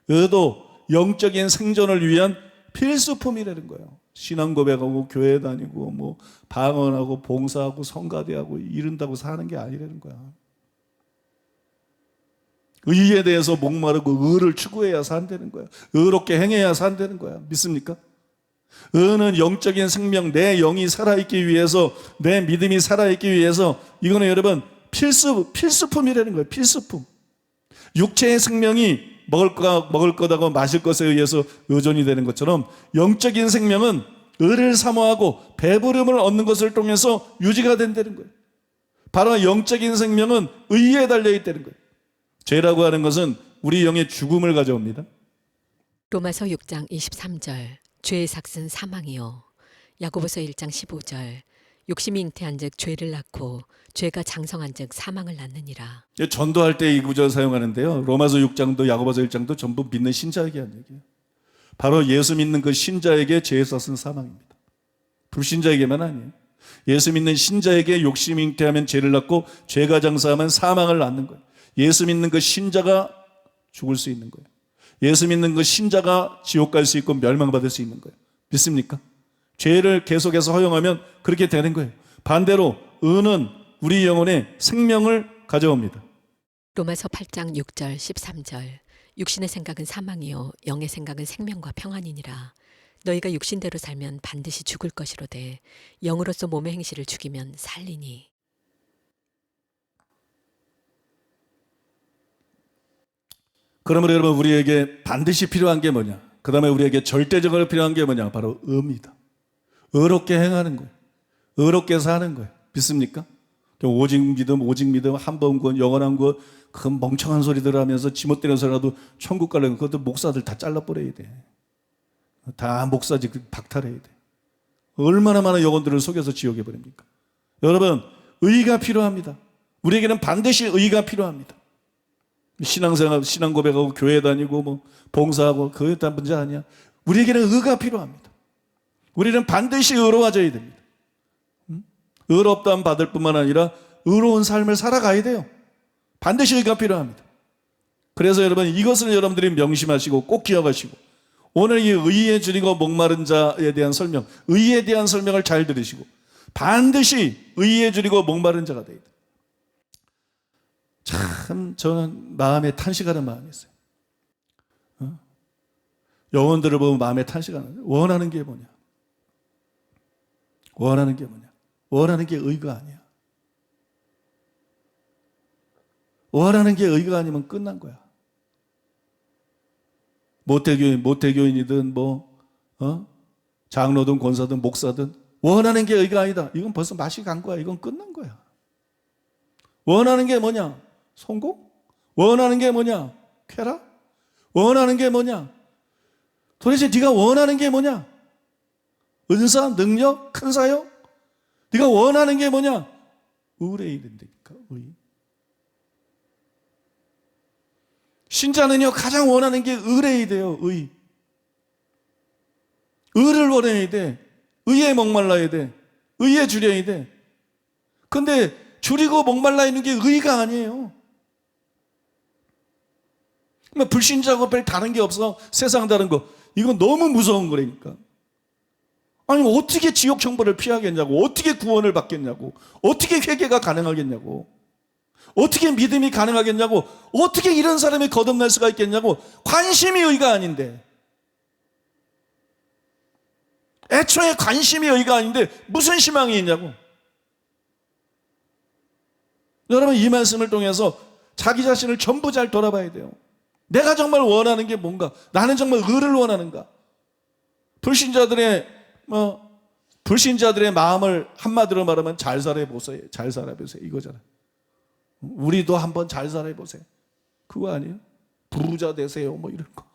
의도 영적인 생존을 위한 필수품이라는 거예요. 신앙 고백하고 교회 다니고 뭐 방언하고 봉사하고 성가대하고 이른다고 사는 게 아니라는 거야. 의에 대해서 목마르고 의를 추구해야 산다는 거야. 의롭게 행해야 산다는 거야. 믿습니까? 의는 영적인 생명, 내 영이 살아있기 위해서, 내 믿음이 살아있기 위해서, 이거는 여러분 필수품이라는 거예요. 필수품. 육체의 생명이 먹을 거다고 마실 것에 의해서 의존이 되는 것처럼 영적인 생명은 의를 사모하고 배부름을 얻는 것을 통해서 유지가 된다는 거예요. 바로 영적인 생명은 의에 달려있다는 거예요. 죄라고 하는 것은 우리 영의 죽음을 가져옵니다. 로마서 6장 23절 죄의 삭은 사망이요. 야고보서 1장 15절 욕심이 잉태한즉 죄를 낳고 죄가 장성한즉 사망을 낳느니라. 전도할 때 이 구절 사용하는데요. 로마서 6장도 야고보서 1장도 전부 믿는 신자에게 한 얘기예요. 바로 예수 믿는 그 신자에게 죄의 삭은 사망입니다. 불신자에게만 아니에요. 예수 믿는 신자에게 욕심이 잉태하면 죄를 낳고 죄가 장성하면 사망을 낳는 거예요. 예수 믿는 그 신자가 죽을 수 있는 거예요. 예수 믿는 그 신자가 지옥 갈 수 있고 멸망받을 수 있는 거예요. 믿습니까? 죄를 계속해서 허용하면 그렇게 되는 거예요. 반대로 의는 우리 영혼에 생명을 가져옵니다. 로마서 8장 6절 13절 육신의 생각은 사망이요 영의 생각은 생명과 평안이니라. 너희가 육신대로 살면 반드시 죽을 것이로되 영으로서 몸의 행실을 죽이면 살리니. 그러므로 여러분 우리에게 반드시 필요한 게 뭐냐? 그 다음에 우리에게 절대적으로 필요한 게 뭐냐? 바로 의입니다. 의롭게 행하는 거예요. 의롭게 사는 거예요. 믿습니까? 오직 믿음, 한 번 구원, 영원한 구원, 그 멍청한 소리들 하면서 지못되는 소리라도 천국 가려면 그것도 목사들 다 잘라버려야 돼. 다 목사직 박탈해야 돼. 얼마나 많은 영혼들을 속여서 지옥에 버립니까? 여러분, 의가 필요합니다. 우리에게는 반드시 의가 필요합니다. 신앙생활, 신앙 고백하고 교회 다니고 뭐 봉사하고 그게 다 문제 아니야. 우리에게는 의가 필요합니다. 우리는 반드시 의로워져야 됩니다. 의롭다함 받을 뿐만 아니라 의로운 삶을 살아가야 돼요. 반드시 의가 필요합니다. 그래서 여러분 이것을 여러분들이 명심하시고 꼭 기억하시고 오늘 이 의에 줄이고 목마른 자에 대한 설명, 의에 대한 설명을 잘 들으시고 반드시 의에 줄이고 목마른 자가 되어야 돼요. 참 저는 마음에 탄식하는 마음이 있어요. 영혼들을 보면 마음에 탄식하는, 원하는 게 뭐냐? 원하는 게 뭐냐? 원하는 게 의가 아니야. 원하는 게 의가 아니면 끝난 거야. 모태교인이든 장로든 권사든 목사든 원하는 게 의가 아니다. 이건 벌써 맛이 간 거야. 이건 끝난 거야. 원하는 게 뭐냐? 성공? 원하는 게 뭐냐? 쾌락? 원하는 게 뭐냐? 도대체 네가 원하는 게 뭐냐? 은사, 능력, 큰 사역? 네가 원하는 게 뭐냐? 의뢰야 된다니까. 의. 신자는요 가장 원하는 게 의뢰야 돼요. 의. 의를 원해야 돼. 의에 목말라야 돼. 의에 줄여야 돼. 근데 줄이고 목말라 있는 게 의가 아니에요. 불신자하고 별 다른 게 없어. 세상 다른 거. 이건 너무 무서운 거라니까. 아니 어떻게 지옥 형벌을 피하겠냐고. 어떻게 구원을 받겠냐고. 어떻게 회개가 가능하겠냐고. 어떻게 믿음이 가능하겠냐고, 어떻게 이런 사람이 거듭날 수가 있겠냐고. 관심이 의가 아닌데, 애초에 관심이 의가 아닌데 무슨 희망이 있냐고. 여러분, 이 말씀을 통해서 자기 자신을 전부 잘 돌아봐야 돼요. 내가 정말 원하는 게 뭔가? 나는 정말 의를 원하는가? 불신자들의 마음을 한마디로 말하면 잘 살아보세요. 잘 살아보세요. 이거잖아요. 우리도 한번 잘 살아보세요. 그거 아니에요? 부자 되세요. 뭐 이런 거.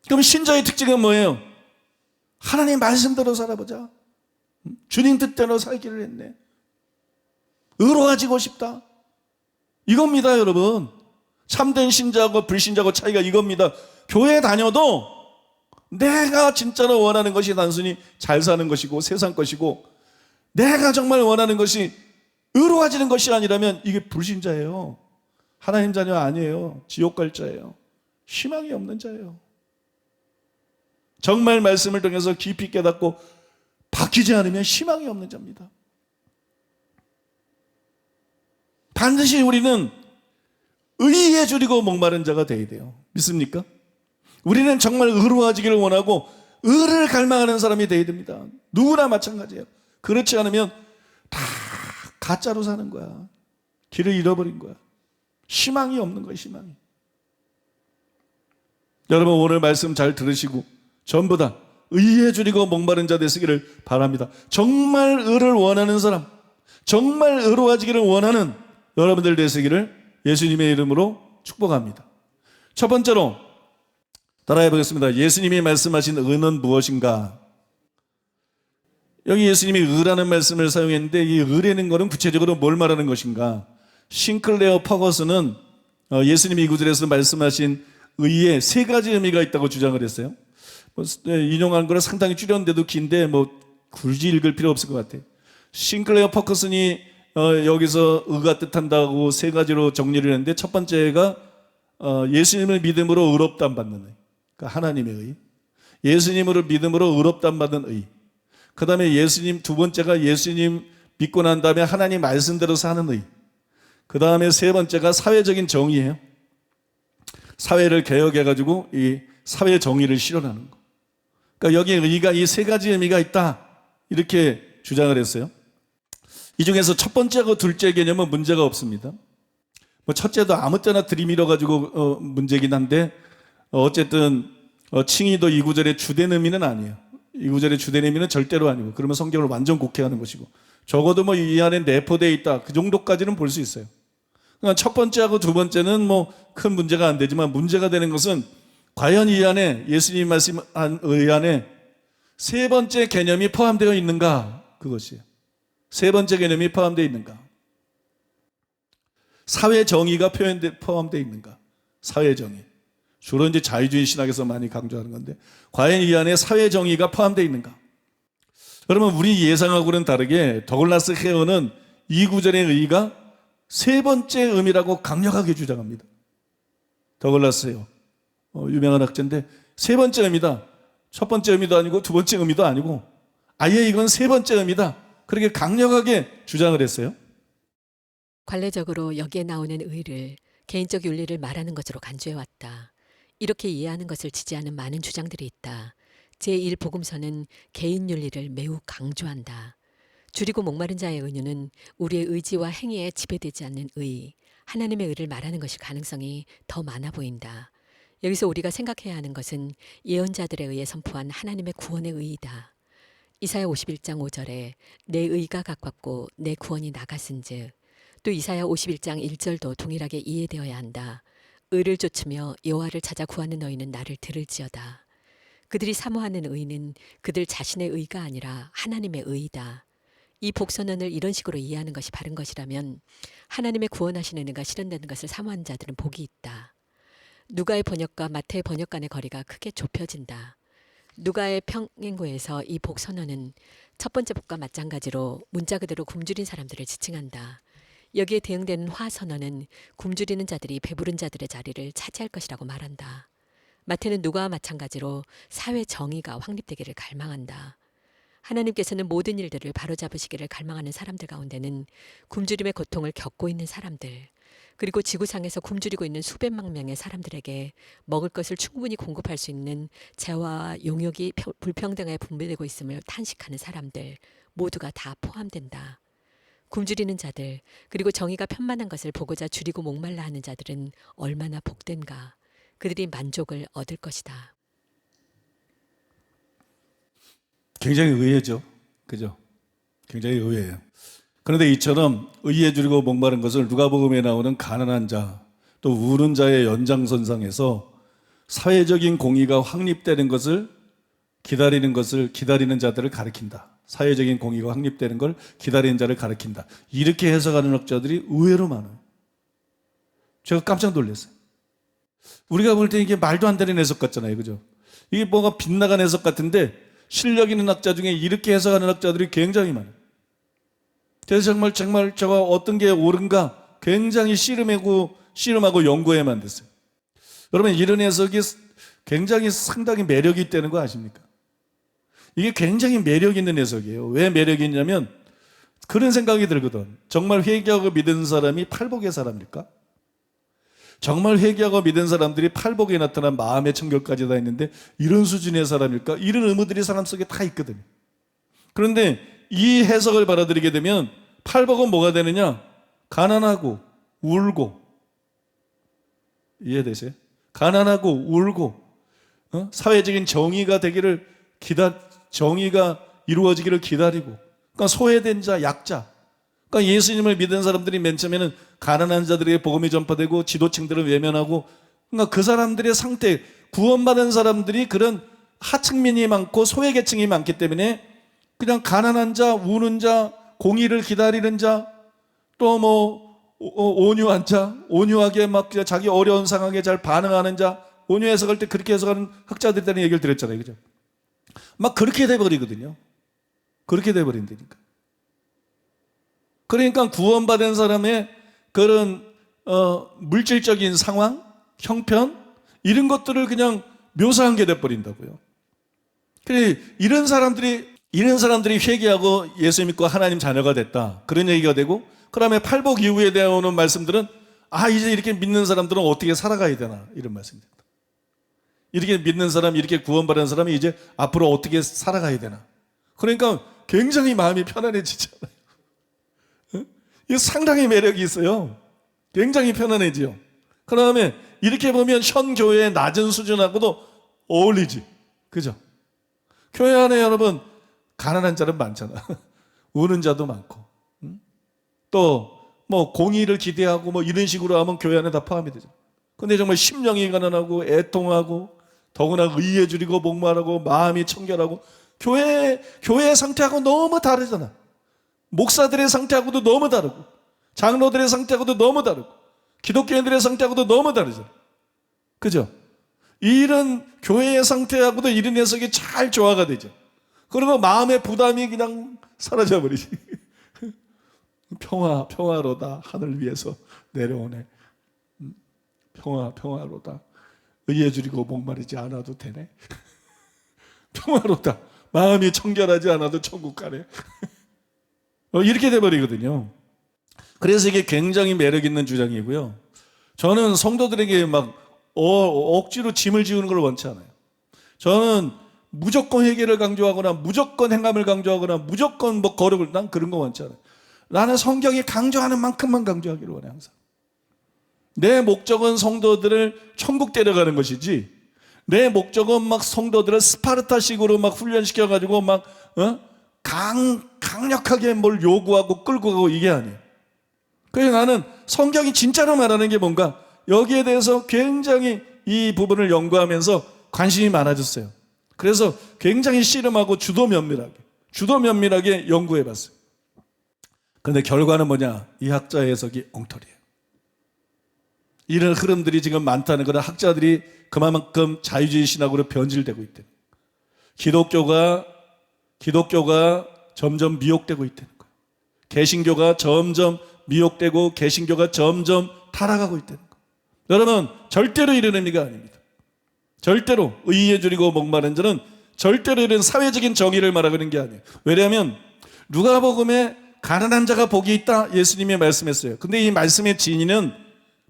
그럼 신자의 특징은 뭐예요? 하나님 말씀대로 살아보자. 주님 뜻대로 살기를 했네. 의로워지고 싶다. 이겁니다, 여러분. 참된 신자하고 불신자하고 차이가 이겁니다. 교회 다녀도 내가 진짜로 원하는 것이 단순히 잘 사는 것이고 세상 것이고, 내가 정말 원하는 것이 의로워지는 것이 아니라면 이게 불신자예요. 하나님 자녀 아니에요. 지옥 갈 자예요. 희망이 없는 자예요. 정말 말씀을 통해서 깊이 깨닫고 바뀌지 않으면 희망이 없는 자입니다. 반드시 우리는 의에 줄이고 목마른 자가 되어야 돼요. 믿습니까? 우리는 정말 의로워지기를 원하고 의를 갈망하는 사람이 되어야 됩니다. 누구나 마찬가지예요. 그렇지 않으면 다 가짜로 사는 거야. 길을 잃어버린 거야. 희망이 없는 거야, 희망이. 여러분, 오늘 말씀 잘 들으시고 전부 다 의에 줄이고 목마른 자 되시기를 바랍니다. 정말 의를 원하는 사람, 정말 의로워지기를 원하는 여러분들 되시기를 예수님의 이름으로 축복합니다. 첫 번째로 따라해 보겠습니다. 예수님이 말씀하신 의는 무엇인가? 여기 예수님이 의라는 말씀을 사용했는데, 이 의라는 것은 구체적으로 뭘 말하는 것인가? 싱클레어 퍼거슨은 예수님이 이 구절에서 말씀하신 의에 세 가지 의미가 있다고 주장을 했어요. 인용한 거는 상당히 줄였는데도 긴데 굳이 읽을 필요 없을 것 같아요. 싱클레어 퍼거슨이 여기서 의가 뜻한다고 세 가지로 정리를 했는데, 첫 번째가 예수님을 믿음으로 의롭다함 받는 의, 그러니까 하나님의 의. 예수님으로 믿음으로 의롭다함 받는 의. 그 다음에 두 번째가 예수님 믿고 난 다음에 하나님 말씀대로 사는 의. 그 다음에 세 번째가 사회적인 정의예요. 사회를 개혁해가지고 이 사회 정의를 실현하는 거. 그러니까 여기에 의가 이 세 가지 의미가 있다, 이렇게 주장을 했어요. 이 중에서 첫 번째하고 둘째 개념은 문제가 없습니다. 첫째도 아무 때나 들이밀어가지고 문제긴 한데, 어쨌든 칭의도 이 구절의 주된 의미는 아니에요. 이 구절의 주된 의미는 절대로 아니고, 그러면 성경을 완전 곡해하는 것이고, 적어도 이 안에 내포되어 있다, 그 정도까지는 볼 수 있어요. 그러니까 첫 번째하고 두 번째는 큰 문제가 안 되지만, 문제가 되는 것은 과연 이 안에 예수님 말씀한 의 안에 세 번째 개념이 포함되어 있는가, 그것이에요. 세 번째 개념이 포함되어 있는가? 사회 정의가 포함되어 있는가? 사회 정의. 주로 이제 자유주의 신학에서 많이 강조하는 건데, 과연 이 안에 사회 정의가 포함되어 있는가? 여러분, 우리 예상하고는 다르게 더글라스 헤어는 이 구절의 의의가 세 번째 의미라고 강력하게 주장합니다. 더글라스 헤어, 유명한 학자인데, 세 번째 의미다. 첫 번째 의미도 아니고 두 번째 의미도 아니고 아예 이건 세 번째 의미다, 그렇게 강력하게 주장을 했어요. 관례적으로 여기에 나오는 의를 개인적 윤리를 말하는 것으로 간주해왔다. 이렇게 이해하는 것을 지지하는 많은 주장들이 있다. 제1복음서는 개인 윤리를 매우 강조한다. 줄이고 목마른 자의 의는 우리의 의지와 행위에 지배되지 않는 의, 하나님의 의를 말하는 것일 가능성이 더 많아 보인다. 여기서 우리가 생각해야 하는 것은 예언자들에 의해 선포한 하나님의 구원의 의이다. 이사야 51장 5절에 내 의가 가깝고 내 구원이 나갔은즉, 또 이사야 51장 1절도 동일하게 이해되어야 한다. 의를 쫓으며 여호와를 찾아 구하는 너희는 나를 들을지어다. 그들이 사모하는 의는 그들 자신의 의가 아니라 하나님의 의이다. 이 복선언을 이런 식으로 이해하는 것이 바른 것이라면 하나님의 구원하시는 의가 실현되는 것을 사모하는 자들은 복이 있다. 누가의 번역과 마태의 번역 간의 거리가 크게 좁혀진다. 누가의 평행고에서 이 복선언은 첫 번째 복과 마찬가지로 문자 그대로 굶주린 사람들을 지칭한다. 여기에 대응되는 화선언은 굶주리는 자들이 배부른 자들의 자리를 차지할 것이라고 말한다. 마태는 누가와 마찬가지로 사회 정의가 확립되기를 갈망한다. 하나님께서는 모든 일들을 바로잡으시기를 갈망하는 사람들 가운데는 굶주림의 고통을 겪고 있는 사람들, 그리고 지구상에서 굶주리고 있는 수백만 명의 사람들에게 먹을 것을 충분히 공급할 수 있는 재화와 용역이 불평등하게 분배되고 있음을 탄식하는 사람들 모두가 다 포함된다. 굶주리는 자들, 그리고 정의가 편만한 것을 보고자 줄이고 목말라 하는 자들은 얼마나 복된가. 그들이 만족을 얻을 것이다. 굉장히 의외죠. 그죠? 굉장히 의외예요. 그런데 이처럼 의에 줄이고 목마른 것을 누가복음에 나오는 가난한 자, 또 우는 자의 연장선상에서 사회적인 공의가 확립되는 것을 기다리는 자들을 가리킨다. 사회적인 공의가 확립되는 걸 기다리는 자를 가리킨다. 이렇게 해석하는 학자들이 의외로 많아요. 제가 깜짝 놀랐어요. 우리가 볼 때 이게 말도 안 되는 해석 같잖아요. 그죠? 이게 뭐가 빗나간 해석 같은데 실력 있는 학자 중에 이렇게 해석하는 학자들이 굉장히 많아요. 그래서 정말 제가 어떤 게 옳은가 굉장히 씨름하고 연구해야만 됐어요. 여러분, 이런 해석이 굉장히 상당히 매력이 있다는 거 아십니까? 이게 굉장히 매력 있는 해석이에요. 왜 매력이 있냐면 그런 생각이 들거든. 정말 회개하고 믿은 사람이 팔복의 사람일까? 정말 회개하고 믿은 사람들이 팔복에 나타난 마음의 청결까지 다 있는데 이런 수준의 사람일까? 이런 의무들이 사람 속에 다 있거든요. 그런데 이 해석을 받아들이게 되면 팔복은 뭐가 되느냐? 가난하고 울고. 이해되세요? 가난하고 울고 사회적인 정의가 되기를 정의가 이루어지기를 기다리고, 그러니까 소외된 자, 약자. 그러니까 예수님을 믿은 사람들이 맨 처음에는 가난한 자들에게 복음이 전파되고 지도층들은 외면하고, 그러니까 그 사람들의 상태, 구원받은 사람들이 그런 하층민이 많고 소외계층이 많기 때문에 그냥 가난한 자, 우는 자, 공의를 기다리는 자, 또 뭐 온유한 자, 온유하게 막 자기 어려운 상황에 잘 반응하는 자, 온유 해석할 때 그렇게 해석하는 학자들이 있다는 얘기를 드렸잖아요. 그죠? 막 그렇게 돼버리거든요. 그렇게 돼버린다니까. 그러니까 구원받은 사람의 그런 물질적인 상황, 형편 이런 것들을 그냥 묘사한 게 돼버린다고요. 그래 이런 사람들이 회개하고 예수 믿고 하나님 자녀가 됐다. 그런 얘기가 되고, 그다음에 팔복 이후에 되어오는 말씀들은 이제 이렇게 믿는 사람들은 어떻게 살아가야 되나 이런 말씀입니다. 이렇게 믿는 사람, 이렇게 구원받은 사람이 이제 앞으로 어떻게 살아가야 되나. 그러니까 굉장히 마음이 편안해지잖아요. 이게 상당히 매력이 있어요. 굉장히 편안해지요. 그 다음에 이렇게 보면 현 교회의 낮은 수준하고도 어울리지. 그죠? 교회 안에 여러분 가난한 자는 많잖아. 우는 자도 많고. 또 뭐 공의를 기대하고 뭐 이런 식으로 하면 교회 안에 다 포함이 되죠. 근데 정말 심령이 가난하고 애통하고 더구나 의에 줄이고 목마르고 마음이 청결하고 교회의 상태하고 너무 다르잖아. 목사들의 상태하고도 너무 다르고 장로들의 상태하고도 너무 다르고 기독교인들의 상태하고도 너무 다르잖아. 그죠? 이런 교회의 상태하고도 이런 해석이 잘 조화가 되죠. 그러면 마음의 부담이 그냥 사라져 버리지. 평화로다. 하늘 위에서 내려오네. 평화로다. 의에 줄이고 목마르지 않아도 되네. 평화로다. 마음이 청결하지 않아도 천국 가네. 이렇게 돼버리거든요. 그래서 이게 굉장히 매력 있는 주장이고요. 저는 성도들에게 막 억지로 짐을 지우는 걸 원치 않아요. 저는 무조건 회개를 강조하거나 무조건 행함을 강조하거나 무조건 뭐 거룩을, 난 그런 거 원치 않아요. 나는 성경이 강조하는 만큼만 강조하기를 원해. 항상 내 목적은 성도들을 천국 데려가는 것이지, 내 목적은 막 성도들을 스파르타식으로 막 훈련시켜가지고 막 강력하게 뭘 요구하고 끌고 가고 이게 아니에요. 그래서 나는 성경이 진짜로 말하는 게 뭔가 여기에 대해서 굉장히 이 부분을 연구하면서 관심이 많아졌어요. 그래서 굉장히 씨름하고 주도 면밀하게 연구해봤어요. 그런데 결과는 뭐냐? 이 학자의 해석이 엉터리예요. 이런 흐름들이 지금 많다는 거는 학자들이 그만큼 자유주의 신학으로 변질되고 있대요. 기독교가 점점 미혹되고 있다는 거예요. 개신교가 점점 미혹되고 개신교가 점점 타락하고 있다는 거예요. 여러분, 절대로 이런 의미가 아닙니다. 절대로 의에 줄이고 목마른 자는 절대로 이런 사회적인 정의를 말하는 게 아니에요. 왜냐하면 누가복음에 가난한 자가 복이 있다 예수님이 말씀했어요. 근데 이 말씀의 진의는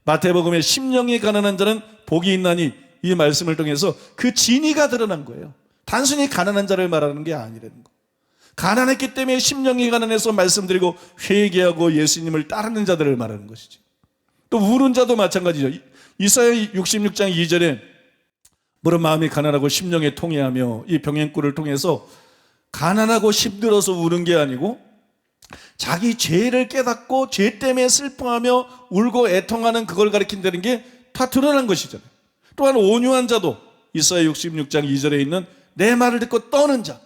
마태복음에 심령이 가난한 자는 복이 있나니 이 말씀을 통해서 그 진의가 드러난 거예요. 단순히 가난한 자를 말하는 게 아니라는 거. 가난했기 때문에 심령이 가난해서 말씀드리고 회개하고 예수님을 따르는 자들을 말하는 것이죠. 또 우는 자도 마찬가지죠. 이사야 66장 2절에 무릇 마음이 가난하고 심령에 통해하며 이 병행꾼을 통해서 가난하고 힘들어서 우는 게 아니고 자기 죄를 깨닫고 죄 때문에 슬퍼하며 울고 애통하는 그걸 가리킨다는 게 다 드러난 것이잖아요. 또한 온유한 자도 이사야 66장 2절에 있는 내 말을 듣고 떠는 자,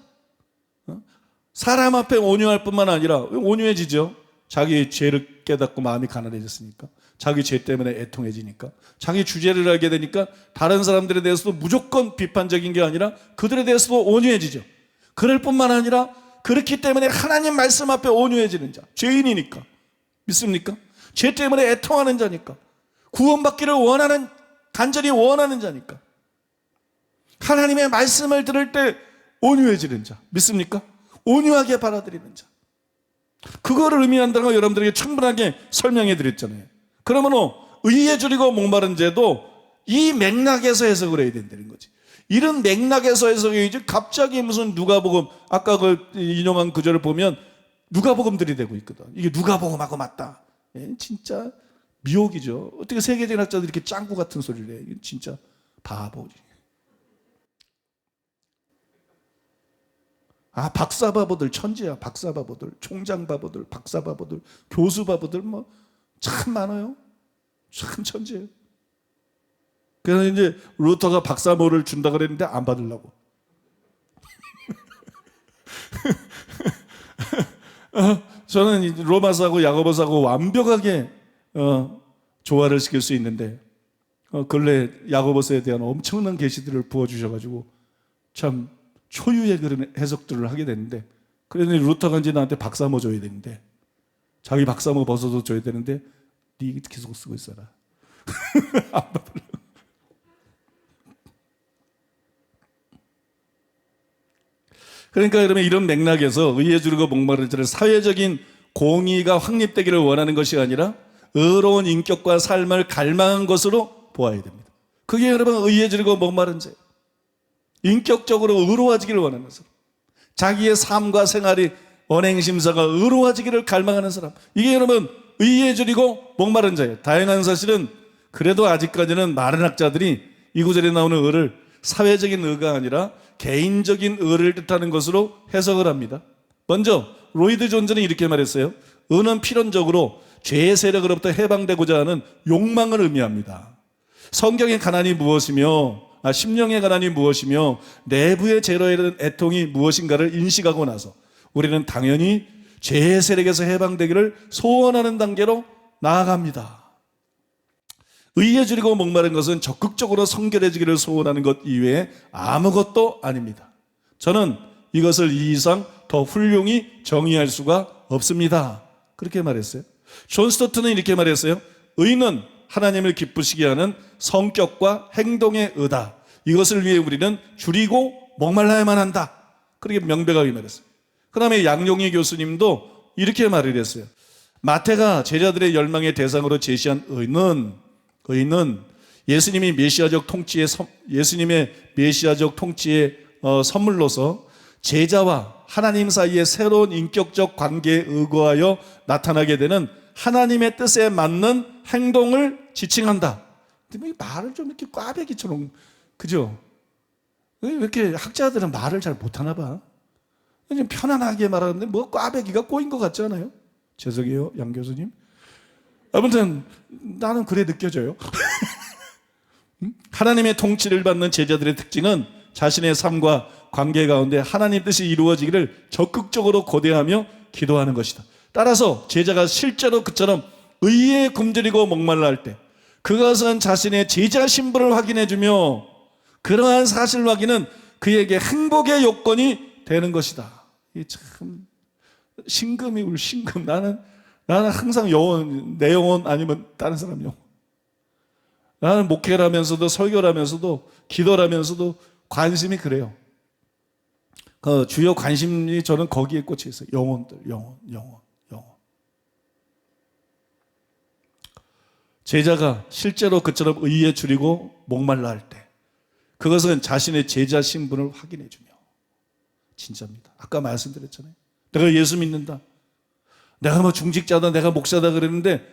사람 앞에 온유할 뿐만 아니라 온유해지죠. 자기 죄를 깨닫고 마음이 가난해졌으니까, 자기 죄 때문에 애통해지니까, 자기 주제를 알게 되니까 다른 사람들에 대해서도 무조건 비판적인 게 아니라 그들에 대해서도 온유해지죠. 그럴 뿐만 아니라 그렇기 때문에 하나님 말씀 앞에 온유해지는 자, 죄인이니까. 믿습니까? 죄 때문에 애통하는 자니까, 구원받기를 원하는, 간절히 원하는 자니까, 하나님의 말씀을 들을 때 온유해지는 자, 믿습니까? 온유하게 받아들이는 자. 그거를 의미한다고 여러분들에게 충분하게 설명해 드렸잖아요. 그러므로 의에 줄이고 목마른 죄도 이 맥락에서 해석을 해야 된다는 거지. 이런 맥락에서 해석해야지 갑자기 무슨 누가복음, 아까 그 인용한 구절을 보면 누가복음들이 되고 있거든. 이게 누가복음하고 맞다. 진짜 미혹이죠. 어떻게 세계적인 학자들이 이렇게 짱구 같은 소리를 해. 이건 진짜 바보지. 아, 박사바보들 천재야. 박사바보들, 총장바보들, 박사바보들, 교수바보들 뭐 참 많아요. 참 천재예요. 그래서 이제 루터가 박사모를 준다 그랬는데 안 받으려고. 저는 로마서하고 야고보서하고 완벽하게 조화를 시킬 수 있는데 근래 야고보서에 대한 엄청난 계시들을 부어주셔가지고 참 초유의 그런 해석들을 하게 됐는데, 그랬더니 루터가 이제 나한테 박사모 줘야 되는데, 자기 박사모 벗어도 줘야 되는데 네 계속 쓰고 있어라. 안 받으려고. 그러니까 여러분, 이런 맥락에서 의에 줄이고 목마른 자를 사회적인 공의가 확립되기를 원하는 것이 아니라 의로운 인격과 삶을 갈망한 것으로 보아야 됩니다. 그게 여러분 의에 줄이고 목마른 자예요. 인격적으로 의로워지기를 원하는 사람, 자기의 삶과 생활이 언행심사가 의로워지기를 갈망하는 사람, 이게 여러분 의에 줄이고 목마른 자예요. 다행한 사실은 그래도 아직까지는 많은 학자들이 이 구절에 나오는 의를 사회적인 의가 아니라 개인적인 의를 뜻하는 것으로 해석을 합니다. 먼저 로이드 존즈는 이렇게 말했어요. 의는 필연적으로 죄의 세력으로부터 해방되고자 하는 욕망을 의미합니다. 성경의 가난이 무엇이며, 심령의 가난이 무엇이며, 내부의 죄로 이른 애통이 무엇인가를 인식하고 나서 우리는 당연히 죄의 세력에서 해방되기를 소원하는 단계로 나아갑니다. 의에 줄이고 목마른 것은 적극적으로 성결해지기를 소원하는 것 이외에 아무것도 아닙니다. 저는 이것을 이 이상 더 훌륭히 정의할 수가 없습니다. 그렇게 말했어요. 존 스토트는 이렇게 말했어요. 의는 하나님을 기쁘시게 하는 성격과 행동의 의다. 이것을 위해 우리는 줄이고 목말라야만 한다. 그렇게 명백하게 말했어요. 그 다음에 양용희 교수님도 이렇게 말을 했어요. 마태가 제자들의 열망의 대상으로 제시한 의는 예수님의 메시아적 통치의 선물로서 제자와 하나님 사이의 새로운 인격적 관계에 의거하여 나타나게 되는 하나님의 뜻에 맞는 행동을 지칭한다. 근데 말을 좀 이렇게 꽈배기처럼, 그죠? 왜 이렇게 학자들은 말을 잘 못하나 봐. 그냥 편안하게 말하는데 뭐 꽈배기가 꼬인 것 같지 않아요? 죄송해요, 양 교수님. 아무튼 나는 그래 느껴져요. 하나님의 통치를 받는 제자들의 특징은 자신의 삶과 관계 가운데 하나님 뜻이 이루어지기를 적극적으로 고대하며 기도하는 것이다. 따라서 제자가 실제로 그처럼 의에 굶주리고 목말라 할 때 그것은 자신의 제자 신분을 확인해주며 그러한 사실 확인은 그에게 행복의 요건이 되는 것이다. 이 참 신금이 울 신금. 나는 항상 영혼, 내 영혼 아니면 다른 사람 영혼. 나는 목회를 하면서도 설교를 하면서도 기도를 하면서도 관심이 그래요. 그 주요 관심이 저는 거기에 꽂혀 있어요. 영혼들, 영혼. 제자가 실제로 그처럼 의에 줄이고 목말라 할 때 그것은 자신의 제자 신분을 확인해 주며 진짜입니다. 아까 말씀드렸잖아요. 내가 예수 믿는다. 내가 뭐 중직자다, 내가 목사다 그랬는데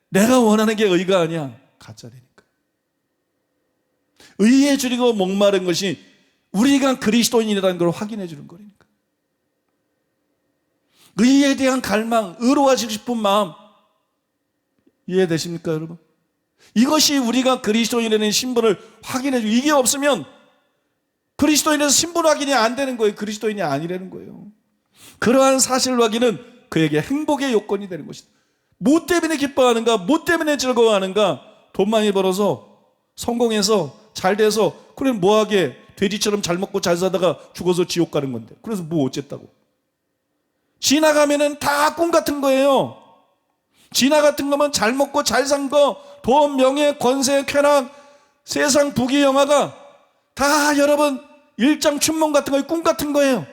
내가 원하는 게 의가 아니야. 가짜라니까. 의에 줄이고 목마른 것이 우리가 그리스도인이라는 걸 확인해 주는 거니까. 의에 대한 갈망, 의로워지고 싶은 마음 이해되십니까, 여러분? 이것이 우리가 그리스도인이라는 신분을 확인해 주고, 이게 없으면 그리스도인에서 신분 확인이 안 되는 거예요. 그리스도인이 아니라는 거예요. 그러한 사실 확인은 그에게 행복의 요건이 되는 것이다. 뭐 때문에 기뻐하는가? 뭐 때문에 즐거워하는가? 돈 많이 벌어서 성공해서 잘 돼서 그래 뭐하게 돼지처럼 잘 먹고 잘 사다가 죽어서 지옥 가는 건데 그래서 뭐 어쨌다고. 지나가면은 다 꿈 같은 거예요. 진화 같은 거면 잘 먹고 잘 산 거, 돈, 명예, 권세, 쾌락, 세상 부귀영화가 다 여러분 일장춘몽 같은 거예요. 꿈 같은 거예요.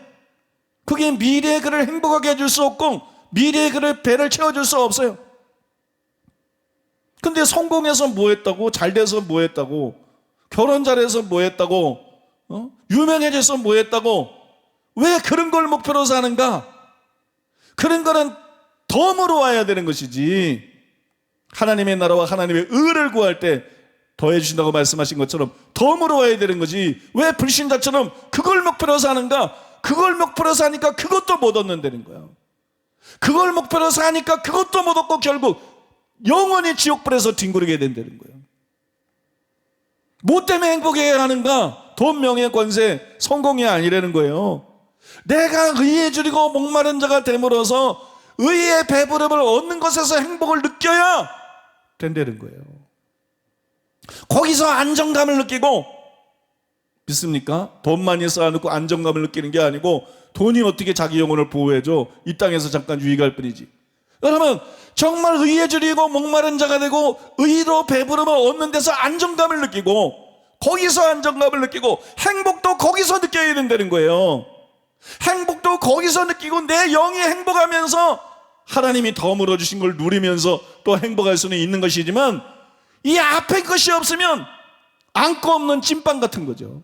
그게 미래의 그를 행복하게 해줄 수 없고 미래의 그를 배를 채워줄 수 없어요. 근데 성공해서 뭐 했다고? 잘 돼서 뭐 했다고? 결혼 잘해서 뭐 했다고? 유명해져서 뭐 했다고? 왜 그런 걸 목표로 사는가? 그런 거는 덤으로 와야 되는 것이지. 하나님의 나라와 하나님의 의를 구할 때 더해 주신다고 말씀하신 것처럼 덤으로 와야 되는 거지. 왜 불신자처럼 그걸 목표로 사는가? 그걸 목표로 사니까 그것도 못 얻는다는 거야. 그걸 목표로 사니까 그것도 못 얻고 결국 영원히 지옥불에서 뒹구르게 된다는 거예요. 뭐 때문에 행복해야 하는가? 돈, 명예, 권세, 성공이 아니라는 거예요. 내가 의에 줄이고 목마른 자가 됨으로써 의의 배부름을 얻는 것에서 행복을 느껴야 된다는 거예요. 거기서 안정감을 느끼고, 믿습니까? 돈 많이 쌓아놓고 안정감을 느끼는 게 아니고 돈이 어떻게 자기 영혼을 보호해줘? 이 땅에서 잠깐 유익할 뿐이지. 여러분 정말 의에 줄이고 목마른 자가 되고 의로 배부름을 얻는 데서 안정감을 느끼고, 거기서 안정감을 느끼고 행복도 거기서 느껴야 된다는 거예요. 행복도 거기서 느끼고 내 영이 행복하면서 하나님이 덤으로 주신 걸 누리면서 또 행복할 수는 있는 것이지만, 이 앞에 것이 없으면 안고 없는 찐빵 같은 거죠.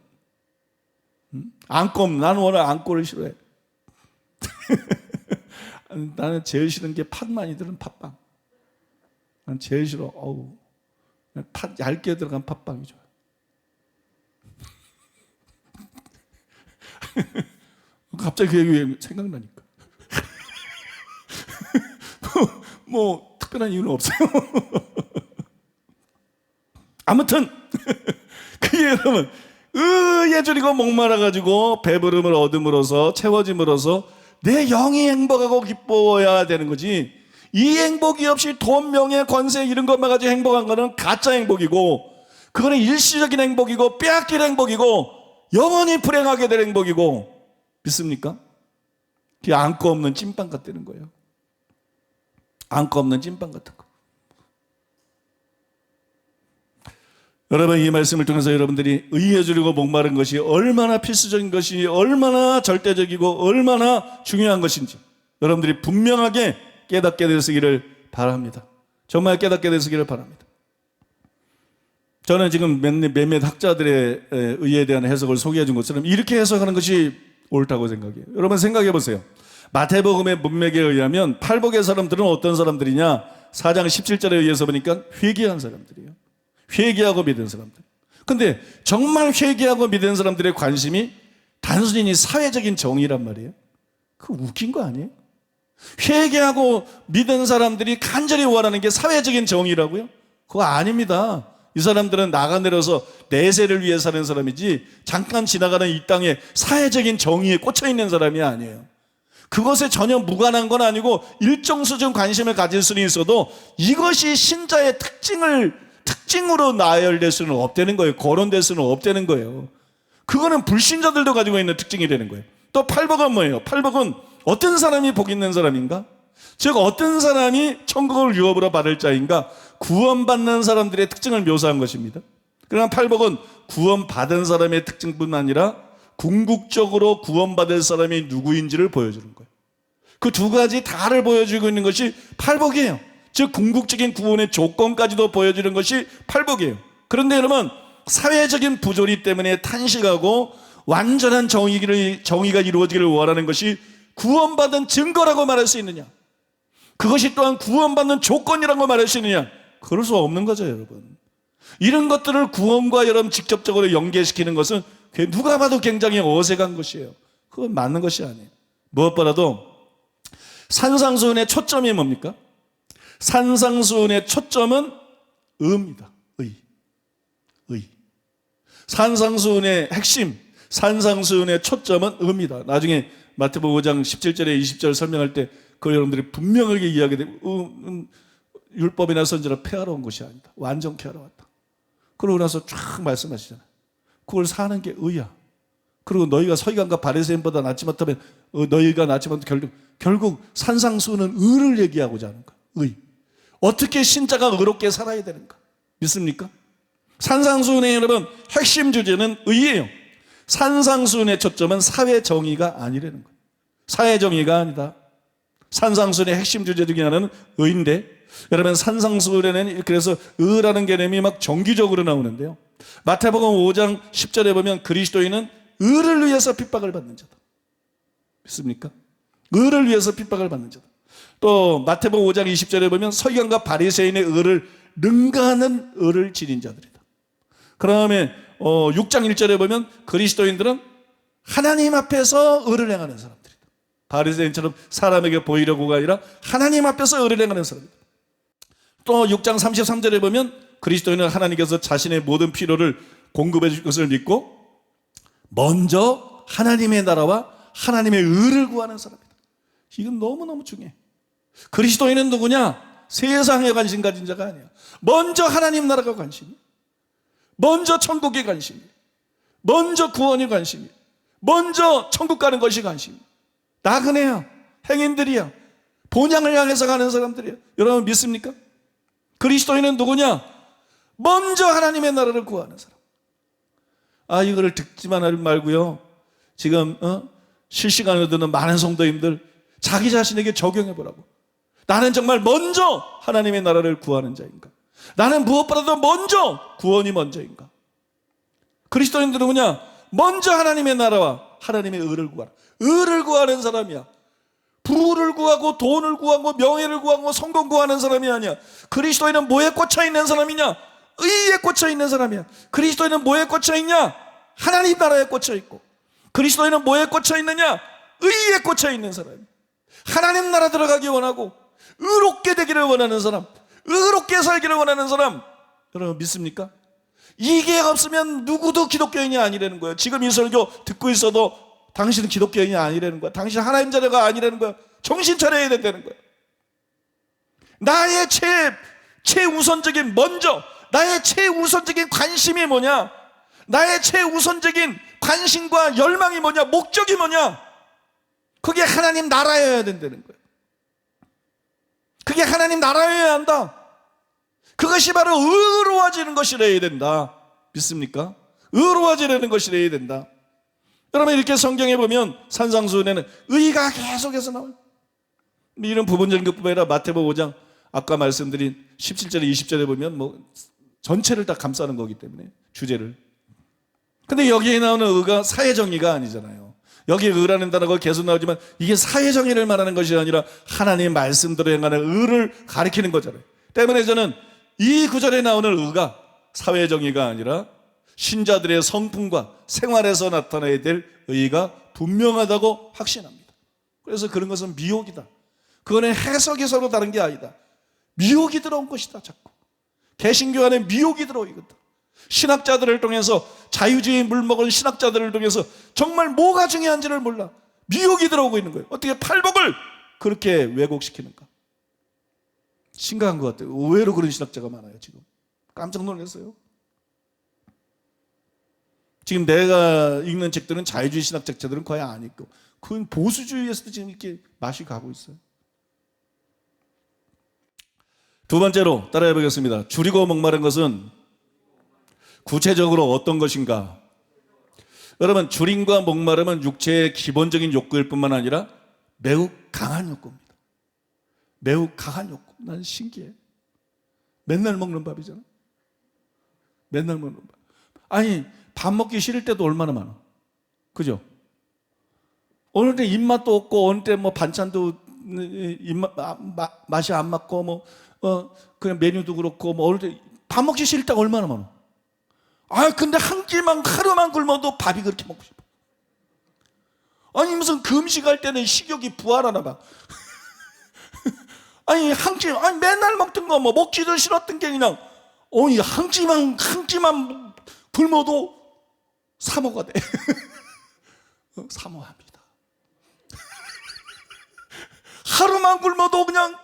안고 없는, 나는 원래 안고를 싫어해. 나는 제일 싫은 게 팥 많이 들은 팥빵. 난 제일 싫어. 어우, 팥 얇게 들어간 팥빵이 좋아. 갑자기 그 얘기 생각나니까. 뭐 특별한 이유는 없어요. 아무튼 그게 여러분 의에 줄이고 목말라가지고 배부름을 얻음으로써 채워짐으로써 내 영이 행복하고 기뻐야 되는 거지. 이 행복이 없이 돈, 명예, 권세 이런 것만 가지고 행복한 거는 가짜 행복이고, 그거는 일시적인 행복이고 빼앗길 행복이고 영원히 불행하게 될 행복이고, 믿습니까? 그게 안고 없는 찐빵 같다는 거예요. 안고 없는 찐빵 같은 거. 여러분 이 말씀을 통해서 여러분들이 의에 줄이고 목마른 것이 얼마나 필수적인 것이, 얼마나 절대적이고 얼마나 중요한 것인지 여러분들이 분명하게 깨닫게 되시기를 바랍니다. 정말 깨닫게 되시기를 바랍니다. 저는 지금 몇몇 학자들의 의에 대한 해석을 소개해 준 것처럼 이렇게 해석하는 것이 옳다고 생각해요. 여러분 생각해 보세요. 마태복음의 문맥에 의하면 팔복의 사람들은 어떤 사람들이냐? 4장 17절에 의해서 보니까 회개한 사람들이에요. 회개하고 믿은 사람들. 근데 정말 회개하고 믿은 사람들의 관심이 단순히 사회적인 정의란 말이에요. 그거 웃긴 거 아니에요? 회개하고 믿은 사람들이 간절히 원하는 게 사회적인 정의라고요? 그거 아닙니다. 이 사람들은 나가내려서 내세를 위해 사는 사람이지 잠깐 지나가는 이 땅에 사회적인 정의에 꽂혀있는 사람이 아니에요. 그것에 전혀 무관한 건 아니고 일정 수준 관심을 가질 수는 있어도 이것이 신자의 특징으로 나열될 수는 없다는 거예요. 거론될 수는 없다는 거예요. 그거는 불신자들도 가지고 있는 특징이 되는 거예요. 또 팔복은 뭐예요? 팔복은 어떤 사람이 복 있는 사람인가? 즉 어떤 사람이 천국을 유업으로 받을 자인가? 구원받는 사람들의 특징을 묘사한 것입니다. 그러나 팔복은 구원받은 사람의 특징뿐만 아니라 궁극적으로 구원받을 사람이 누구인지를 보여주는 거예요. 그 두 가지 다를 보여주고 있는 것이 팔복이에요. 즉 궁극적인 구원의 조건까지도 보여주는 것이 팔복이에요. 그런데 여러분, 사회적인 부조리 때문에 탄식하고 완전한 정의가 이루어지기를 원하는 것이 구원받은 증거라고 말할 수 있느냐? 그것이 또한 구원받는 조건이라고 말할 수 있느냐? 그럴 수 없는 거죠, 여러분. 이런 것들을 구원과 여러분 직접적으로 연계시키는 것은 누가 봐도 굉장히 어색한 것이에요. 그건 맞는 것이 아니에요. 무엇보다도 산상수훈의 초점이 뭡니까? 산상수훈의 초점은 의입니다. 의. 산상수훈의 핵심, 산상수훈의 초점은 의입니다. 나중에 마태복음 5장 17절에 20절 설명할 때 그걸 여러분들이 분명하게 이야기해야 돼요. 율법이나 선지를 폐하러 온 것이 아니다. 완전케 하러 왔다. 그러고 나서 쫙 말씀하시잖아요. 그걸 사는 게 의야. 그리고 너희가 서기관과 바리새인보다 낫지 못하면 너희가 낫지 못하면 결국 산상수훈은 의를 얘기하고자 하는 거야. 의. 어떻게 신자가 의롭게 살아야 되는가? 믿습니까? 산상수훈의 여러분 핵심 주제는 의예요. 산상수훈의 초점은 사회정의가 아니라는 거예요. 사회정의가 아니다. 산상수훈의 핵심 주제 중에 하나는 의인데, 여러분 산상수훈에는 그래서 의라는 개념이 막 정기적으로 나오는데요. 마태복음 5장 10절에 보면 그리스도인은 의를 위해서 핍박을 받는 자다. 믿습니까? 의를 위해서 핍박을 받는 자다. 또 마태복음 5장 20절에 보면 서기관과 바리새인의 의를 능가하는 의를 지닌 자들이다. 그 다음에 6장 1절에 보면 그리스도인들은 하나님 앞에서 의를 행하는 사람들이다. 바리새인처럼 사람에게 보이려고가 아니라 하나님 앞에서 의를 행하는 사람이다. 또 6장 33절에 보면 그리스도인은 하나님께서 자신의 모든 필요를 공급해 줄 것을 믿고 먼저 하나님의 나라와 하나님의 의를 구하는 사람이다. 이건 너무너무 중요해. 그리스도인은 누구냐? 세상에 관심 가진 자가 아니야. 먼저 하나님 나라가 관심이야. 먼저 천국에 관심이야. 먼저 구원이 관심이야. 먼저 천국 가는 것이 관심이야. 나그네야. 행인들이야. 본향을 향해서 가는 사람들이야. 여러분 믿습니까? 그리스도인은 누구냐? 먼저 하나님의 나라를 구하는 사람. 이거를 듣지만 말고요. 지금 실시간으로 듣는 많은 성도님들 자기 자신에게 적용해 보라고. 나는 정말 먼저 하나님의 나라를 구하는 자인가? 나는 무엇보다도 먼저 구원이 먼저인가? 그리스도인들은 누구냐? 먼저 하나님의 나라와 하나님의 의를 구하라. 의를 구하는 사람이야. 부를 구하고 돈을 구하고 명예를 구하고 성공 구하는 사람이 아니야. 그리스도인은 뭐에 꽂혀 있는 사람이냐? 의에 꽂혀 있는 사람이야. 그리스도인은 뭐에 꽂혀 있냐? 하나님 나라에 꽂혀 있고. 그리스도인은 뭐에 꽂혀 있느냐? 의에 꽂혀 있는 사람이야. 하나님 나라 들어가기 원하고 의롭게 되기를 원하는 사람, 의롭게 살기를 원하는 사람, 여러분 믿습니까? 이게 없으면 누구도 기독교인이 아니라는 거예요. 지금 이 설교 듣고 있어도 당신은 기독교인이 아니라는 거야. 당신 하나님 자녀가 아니라는 거야. 정신 차려야 된다는 거야. 나의 최우선적인 먼저, 나의 최우선적인 관심이 뭐냐? 나의 최우선적인 관심과 열망이 뭐냐? 목적이 뭐냐? 그게 하나님 나라여야 된다는 거예요. 그게 하나님 나라여야 한다. 그것이 바로 의로워지는 것이라야 된다. 믿습니까? 의로워지려는 것이라야 된다. 여러분 이렇게 성경에 보면 산상수훈에는 의가 계속해서 나와요. 이런 부분적인 것뿐만 아니라 마태복음 5장 아까 말씀드린 17절에 20절에 보면 전체를 다 감싸는 거기 때문에 주제를. 근데 여기에 나오는 의가 사회정의가 아니잖아요. 여기 의라는 단어가 계속 나오지만 이게 사회정의를 말하는 것이 아니라 하나님의 말씀대로 행하는 의를 가리키는 거잖아요. 때문에 저는 이 구절에 나오는 의가 사회정의가 아니라 신자들의 성품과 생활에서 나타나야 될 의의가 분명하다고 확신합니다. 그래서 그런 것은 미혹이다. 그거는 해석이 서로 다른 게 아니다. 미혹이 들어온 것이다. 자꾸 개신교 안에 미혹이 들어오거든. 신학자들을 통해서 자유주의 물먹은 신학자들을 통해서 정말 뭐가 중요한지를 몰라. 미혹이 들어오고 있는 거예요. 어떻게 팔복을 그렇게 왜곡시키는가? 심각한 것 같아요. 의외로 그런 신학자가 많아요. 지금 깜짝 놀랐어요. 지금 내가 읽는 책들은 자유주의 신학자들은 거의 안 읽고 그건 보수주의에서도 지금 이렇게 맛이 가고 있어요. 두 번째로 따라해 보겠습니다. 줄이고 목마른 것은 구체적으로 어떤 것인가? 여러분, 줄임과 목마름은 육체의 기본적인 욕구일 뿐만 아니라 매우 강한 욕구입니다. 매우 강한 욕구. 난 신기해. 맨날 먹는 밥이잖아. 맨날 먹는 밥. 아니, 밥 먹기 싫을 때도 얼마나 많아. 그죠? 어느 때 입맛도 없고, 어느 때 뭐 반찬도 맛이 안 맞고, 그냥 메뉴도 그렇고, 어느 때 밥 먹기 싫을 때가 얼마나 많아. 근데 한 끼만, 하루만 굶어도 밥이 그렇게 먹고 싶어. 아니, 무슨 금식할 때는 식욕이 부활하나 봐. 맨날 먹던 거, 먹지도 싫었던 게 그냥, 한 끼만 굶어도 사모가 돼. 사모합니다. 하루만 굶어도 그냥,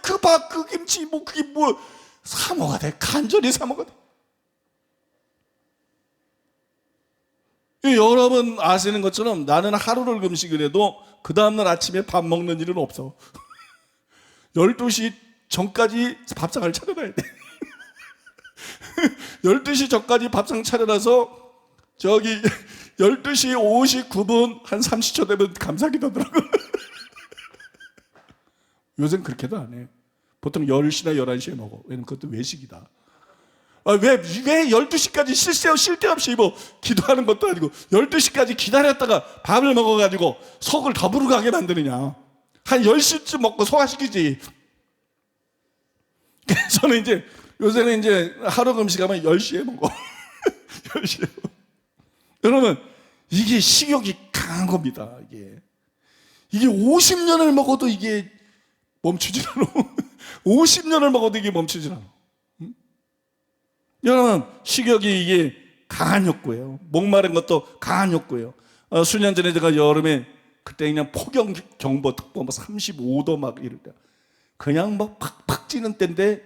그 밥, 그 김치, 그게 사모가 돼. 간절히 사모가 돼. 여러분 아시는 것처럼 나는 하루를 금식을 해도 그 다음날 아침에 밥 먹는 일은 없어. 12시 전까지 밥상을 차려놔야 돼. 12시 전까지 밥상 차려놔서 12시 59분 한 30초 되면 감사기도 하더라고. 요새는 그렇게도 안 해. 보통 10시나 11시에 먹어. 왜냐면 그것도 외식이다. 왜 12시까지 쓸데없이 기도하는 것도 아니고 12시까지 기다렸다가 밥을 먹어가지고 속을 더부르 가게 만드느냐. 한 10시쯤 먹고 소화시키지. 저는 요새는 하루 금식하면 10시에 먹어. 10시에 먹어. 여러분, 이게 식욕이 강한 겁니다. 이게 50년을 먹어도 이게 멈추질 않아. 50년을 먹어도 이게 멈추질 않아. 여러분, 식욕이 이게 강한 욕구예요. 목마른 것도 강한 욕구예요. 수년 전에 제가 여름에 그때 그냥 폭염경보특보 35도 막 이럴 때 그냥 팍팍 찌는 때인데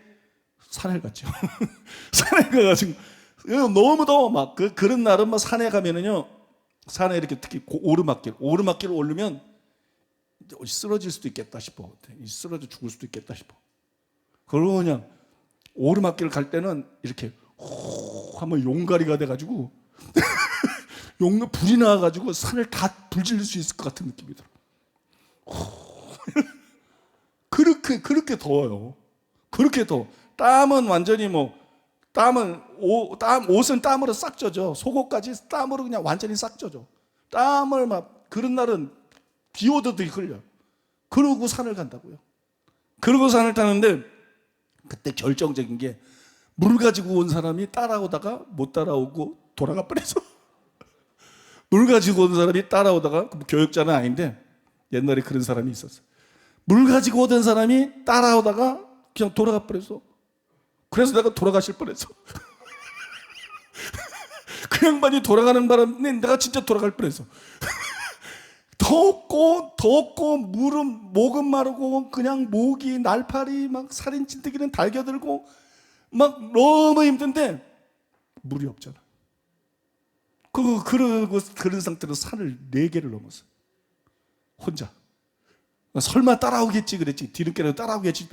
산에 갔죠. 산에 가가지고 너무 더워 그런 날은 산에 가면은요, 산에 이렇게 특히 오르막길 오르면 쓰러질 수도 있겠다 싶어. 쓰러져 죽을 수도 있겠다 싶어. 그러고 그냥 오르막길 갈 때는 이렇게 하면 용가리가 돼가지고 불이 나와가지고 산을 다 불질릴 수 있을 것 같은 느낌이 들어. 그렇게 더워요. 그렇게 더워. 땀은 완전히 옷은 땀으로 싹 젖어. 속옷까지 땀으로 그냥 완전히 싹 젖어. 땀을 그런 날은 비 오듯이 흘려. 그러고 산을 간다고요. 그러고 산을 타는데 그때 결정적인 게 물 가지고 온 사람이 따라오다가 못 따라오고 돌아가 버려서 물 가지고 온 사람이 따라오다가 교역자는 아닌데 옛날에 그런 사람이 있었어. 물 가지고 오던 사람이 따라오다가 그냥 돌아가 버려서 그래서 내가 돌아가실 뻔했어. 그 양반이 돌아가는 바람에 내가 진짜 돌아갈 뻔했어. 덥고 목은 마르고 그냥 목이 날파리 살인 찐뜨기는 달겨들고 너무 힘든데 물이 없잖아. 그런 상태로 산을 4개를 넘었어. 혼자. 설마 따라오겠지 그랬지. 뒤늦게라도 따라오겠지.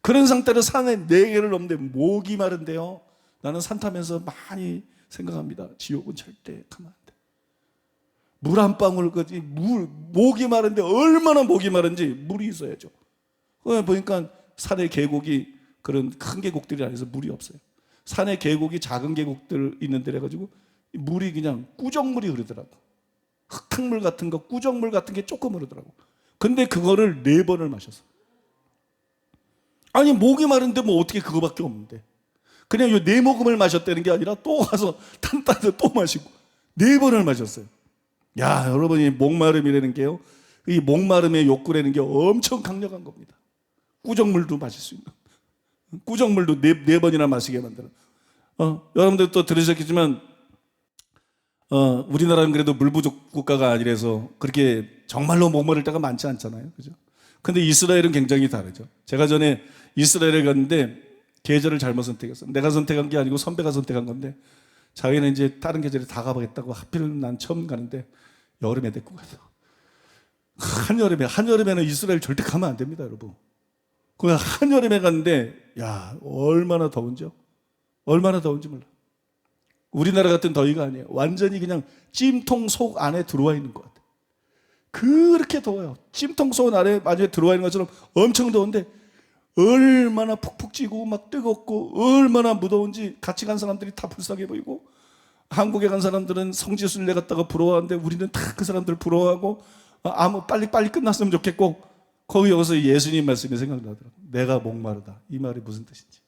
그런 상태로 산에 4개를 넘는데 목이 마른데요. 나는 산 타면서 많이 생각합니다. 지옥은 절대 가면 안 돼. 물 한 방울 목이 마른데 얼마나 목이 마른지 물이 있어야죠. 보니까 산의 계곡이 그런 큰 계곡들이 아니라서 물이 없어요. 산의 계곡이 작은 계곡들 있는 데래 가지고 물이 그냥 꾸정물이 흐르더라고. 흙탕물 같은 거, 꾸정물 같은 게 조금 흐르더라고. 근데 그거를 4번을 마셨어. 아니 목이 마른데 어떻게 그거밖에 없는데. 그냥 요 4모금을 마셨다는 게 아니라 또 가서 탄 또 마시고 4번을 마셨어요. 야, 여러분이 목마름이라는 게요. 이 목마름의 욕구라는 게 엄청 강력한 겁니다. 꾸정물도 마실 수 있는. 꾸정물도 4번이나 마시게 만드는. 여러분들 또 들으셨겠지만 우리나라는 그래도 물 부족 국가가 아니라서 그렇게 정말로 목마를 때가 많지 않잖아요. 그죠? 근데 이스라엘은 굉장히 다르죠. 제가 전에 이스라엘에 갔는데 계절을 잘못 선택했어. 내가 선택한 게 아니고 선배가 선택한 건데 자기는 다른 계절에 다 가보겠다고 하필 난 처음 가는데 여름에 데리고 가서 한여름에는 이스라엘 절대 가면 안 됩니다, 여러분. 그냥 한여름에 갔는데 야, 얼마나 더운지 몰라. 우리나라 같은 더위가 아니에요. 완전히 그냥 찜통 속 안에 들어와 있는 것 같아요. 그렇게 더워요. 찜통 속 안에 마주에 들어와 있는 것처럼 엄청 더운데 얼마나 푹푹 찌고 막 뜨겁고 얼마나 무더운지 같이 간 사람들이 다 불쌍해 보이고, 한국에 간 사람들은 성지순례 갔다가 부러워하는데 우리는 다 그 사람들 부러워하고 빨리 끝났으면 좋겠고, 여기서 예수님 말씀이 생각나더라고요. 내가 목마르다. 이 말이 무슨 뜻인지.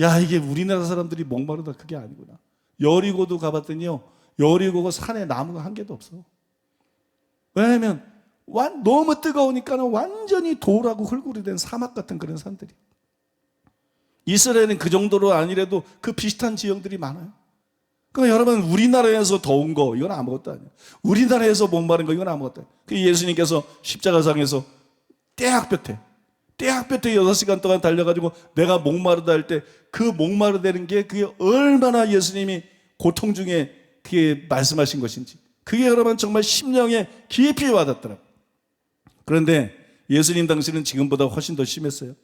야, 이게 우리나라 사람들이 목마르다 그게 아니구나. 여리고도 가봤더니요, 여리고가 산에 나무가 한 개도 없어. 왜냐하면 너무 뜨거우니까 완전히 돌하고 흙으로 된 사막 같은 그런 산들이. 이스라엘은 그 정도로 아니래도 그 비슷한 지형들이 많아요. 그러니까 여러분, 우리나라에서 더운 거 이건 아무것도 아니에요. 우리나라에서 목마른 거 이건 아무것도 아니에요. 그 예수님께서 십자가상에서 떼학볕에 6시간 동안 달려가지고 내가 목마르다 할 때 그 목마르다는 게 그게 얼마나 예수님이 고통 중에 그게 말씀하신 것인지, 그게 여러분 정말 심령에 깊이 와닿더라고요. 그런데 예수님 당시는 지금보다 훨씬 더 심했어요.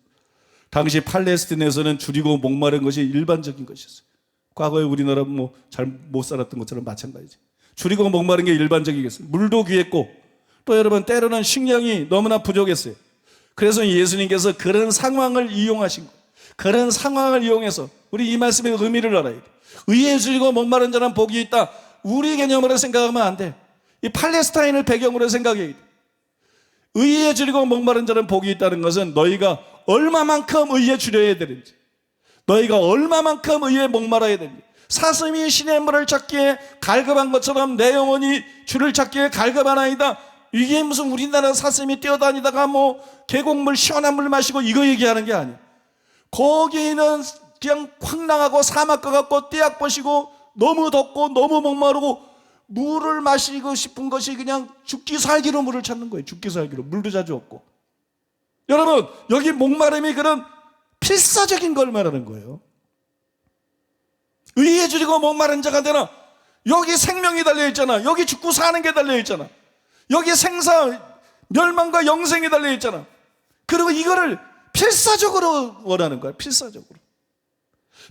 당시 팔레스틴에서는 줄이고 목마른 것이 일반적인 것이었어요. 과거에 우리나라 잘 못 살았던 것처럼 마찬가지지. 줄이고 목마른 게 일반적이겠어요. 물도 귀했고 또 여러분 때로는 식량이 너무나 부족했어요. 그래서 예수님께서 그런 상황을 이용하신 거예요. 그런 상황을 이용해서 우리 이 말씀의 의미를 알아야 돼. 의에 줄이고 목마른 자는 복이 있다. 우리 개념으로 생각하면 안 돼. 이 팔레스타인을 배경으로 생각해야 돼. 의에 줄이고 목마른 자는 복이 있다는 것은 너희가 얼마만큼 의에 줄여야 되는지, 너희가 얼마만큼 의에 목말아야 되는지. 사슴이 신의 물을 찾기에 갈급한 것처럼 내 영혼이 주를 찾기에 갈급하나이다. 이게 무슨 우리나라 사슴이 뛰어다니다가 계곡물 시원한 물 마시고 이거 얘기하는 게 아니에요. 거기는 그냥 황량하고 사막과 같고 떼약버시고 너무 덥고 너무 목마르고 물을 마시고 싶은 것이 그냥 죽기 살기로 물을 찾는 거예요. 죽기 살기로. 물도 자주 없고. 여러분, 여기 목마름이 그런 필사적인 걸 말하는 거예요. 의에 줄이고 목마른 자가 되나, 여기 생명이 달려있잖아. 여기 죽고 사는 게 달려있잖아. 여기 생사, 멸망과 영생이 달려있잖아. 그리고 이거를 필사적으로 원하는 거야.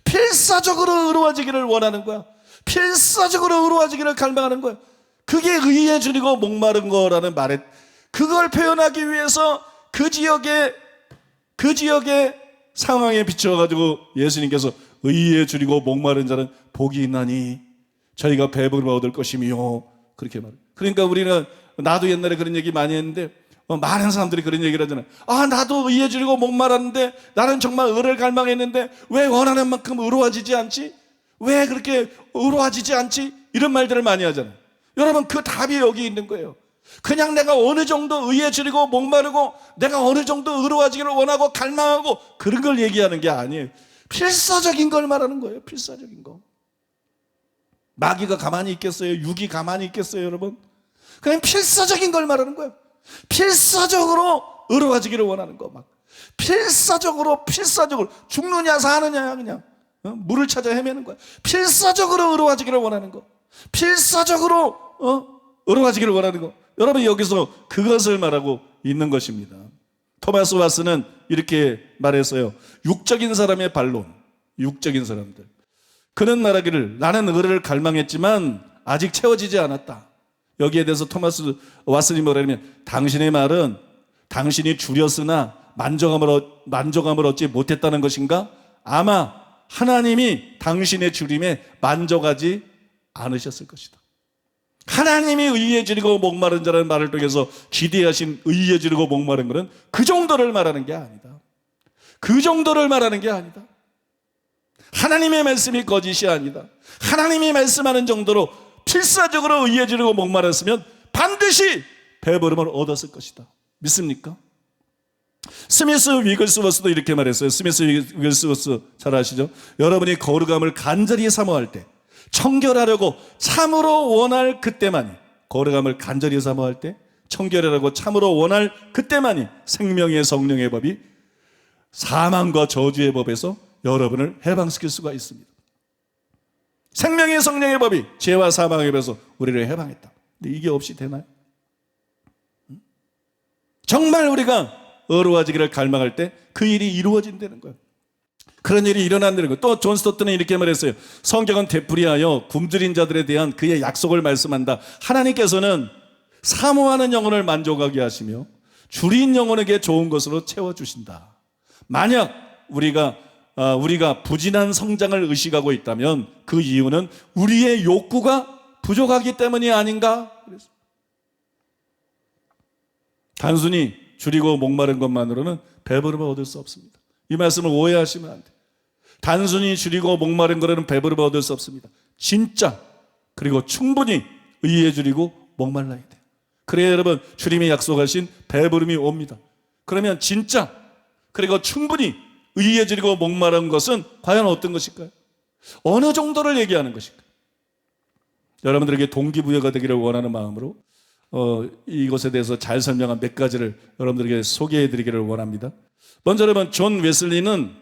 필사적으로 의로워지기를 원하는 거야. 필사적으로 의로워지기를 갈망하는 거야. 그게 의에 줄이고 목마른 거라는 말에, 그걸 표현하기 위해서 그 지역의 상황에 비춰가지고 예수님께서 의에 줄이고 목마른 자는 복이 있나니 저희가 배부르게 얻을 것이며, 그렇게 말해요. 그러니까 우리는, 나도 옛날에 그런 얘기 많이 했는데 많은 사람들이 그런 얘기를 하잖아요. 나도 의에 줄이고 목말았는데, 나는 정말 의를 갈망했는데 왜 원하는 만큼 의로워지지 않지? 왜 그렇게 의로워지지 않지? 이런 말들을 많이 하잖아요. 여러분, 그 답이 여기 있는 거예요. 그냥 내가 어느 정도 의에 줄이고 목마르고 내가 어느 정도 의로워지기를 원하고 갈망하고 그런 걸 얘기하는 게 아니에요. 필사적인 걸 말하는 거예요. 필사적인 거. 마귀가 가만히 있겠어요? 육이 가만히 있겠어요, 여러분? 그냥 필사적인 걸 말하는 거예요. 필사적으로 의로워지기를 원하는 거. 필사적으로 죽느냐 사느냐 그냥 물을 찾아 헤매는 거야. 필사적으로 의로워지기를 원하는 거. 필사적으로 의로워지기를 원하는 거. 여러분, 여기서 그것을 말하고 있는 것입니다. 토마스 와스는 이렇게 말했어요. 육적인 사람의 반론, 육적인 사람들. 그는 말하기를, 나는 의를 갈망했지만 아직 채워지지 않았다. 여기에 대해서 토마스 왓슨이 뭐라냐면, 당신의 말은 당신이 줄였으나 만족감을 얻지 못했다는 것인가? 아마 하나님이 당신의 줄임에 만족하지 않으셨을 것이다. 하나님이 의에 줄이고 목마른 자라는 말을 통해서 기대하신 의에 줄이고 목마른 것은 그 정도를 말하는 게 아니다. 그 정도를 말하는 게 아니다. 하나님의 말씀이 거짓이 아니다. 하나님이 말씀하는 정도로 필사적으로 의에 줄이고 목마랐으면 반드시 배부름을 얻었을 것이다. 믿습니까? 스미스 위글스워스도 이렇게 말했어요. 스미스 위글스워스 잘 아시죠? 여러분이 거룩함을 간절히 사모할 때, 청결하려고 참으로 원할 그때만이, 거룩함을 간절히 사모할 때 청결하려고 참으로 원할 그때만이 생명의 성령의 법이 사망과 저주의 법에서 여러분을 해방시킬 수가 있습니다. 생명의 성령의 법이 죄와 사망의 법에서 우리를 해방했다. 근데 이게 없이 되나요? 정말 우리가 의로워지기를 갈망할 때 그 일이 이루어진다는 거예요. 그런 일이 일어난다는 거. 또 존 스토트는 이렇게 말했어요. 성경은 되풀이하여 굶주린 자들에 대한 그의 약속을 말씀한다. 하나님께서는 사모하는 영혼을 만족하게 하시며 줄인 영혼에게 좋은 것으로 채워주신다. 만약 우리가 부진한 성장을 의식하고 있다면 그 이유는 우리의 욕구가 부족하기 때문이 아닌가? 단순히 줄이고 목마른 것만으로는 배부름을 얻을 수 없습니다. 이 말씀을 오해하시면 안 돼요. 단순히 줄이고 목마른 거로는 배부름을 얻을 수 없습니다. 진짜 그리고 충분히 의에 줄이고 목말라야 돼요. 그래야 여러분 주님이 약속하신 배부름이 옵니다. 그러면 진짜 그리고 충분히 의에 줄이고 목마른 것은 과연 어떤 것일까요? 어느 정도를 얘기하는 것일까요? 여러분들에게 동기부여가 되기를 원하는 마음으로 이것에 대해서 잘 설명한 몇 가지를 여러분들에게 소개해 드리기를 원합니다. 먼저 여러분 존 웨슬리는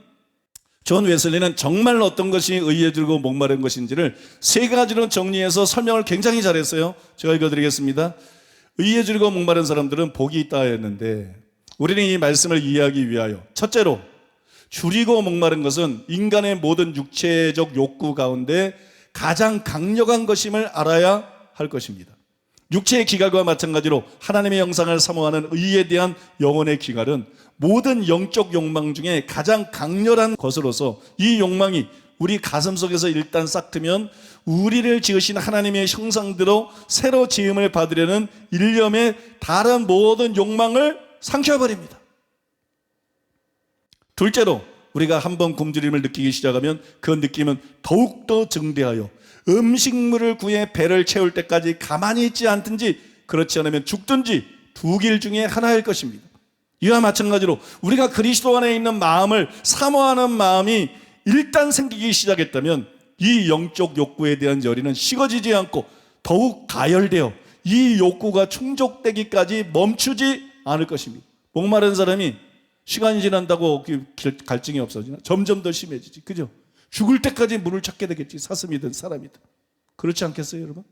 정말 어떤 것이 의에 줄이고 목마른 것인지를 세 가지로 정리해서 설명을 굉장히 잘했어요. 제가 읽어드리겠습니다. 의에 줄이고 목마른 사람들은 복이 있다 했는데 우리는 이 말씀을 이해하기 위하여 첫째로 줄이고 목마른 것은 인간의 모든 육체적 욕구 가운데 가장 강력한 것임을 알아야 할 것입니다. 육체의 기갈과 마찬가지로 하나님의 형상을 사모하는 의에 대한 영혼의 기갈은 모든 영적 욕망 중에 가장 강렬한 것으로서 이 욕망이 우리 가슴속에서 일단 싹 트면 우리를 지으신 하나님의 형상대로 새로 지음을 받으려는 일념의 다른 모든 욕망을 삼켜버립니다. 둘째로 우리가 한번 굶주림을 느끼기 시작하면 그 느낌은 더욱더 증대하여 음식물을 구해 배를 채울 때까지 가만히 있지 않든지 그렇지 않으면 죽든지 두 길 중에 하나일 것입니다. 이와 마찬가지로 우리가 그리스도 안에 있는 마음을 사모하는 마음이 일단 생기기 시작했다면 이 영적 욕구에 대한 열의는 식어지지 않고 더욱 가열되어 이 욕구가 충족되기까지 멈추지 않을 것입니다. 목마른 사람이 시간이 지난다고 갈증이 없어지나? 점점 더 심해지지. 그죠? 죽을 때까지 물을 찾게 되겠지. 사슴이든 사람이든. 그렇지 않겠어요, 여러분?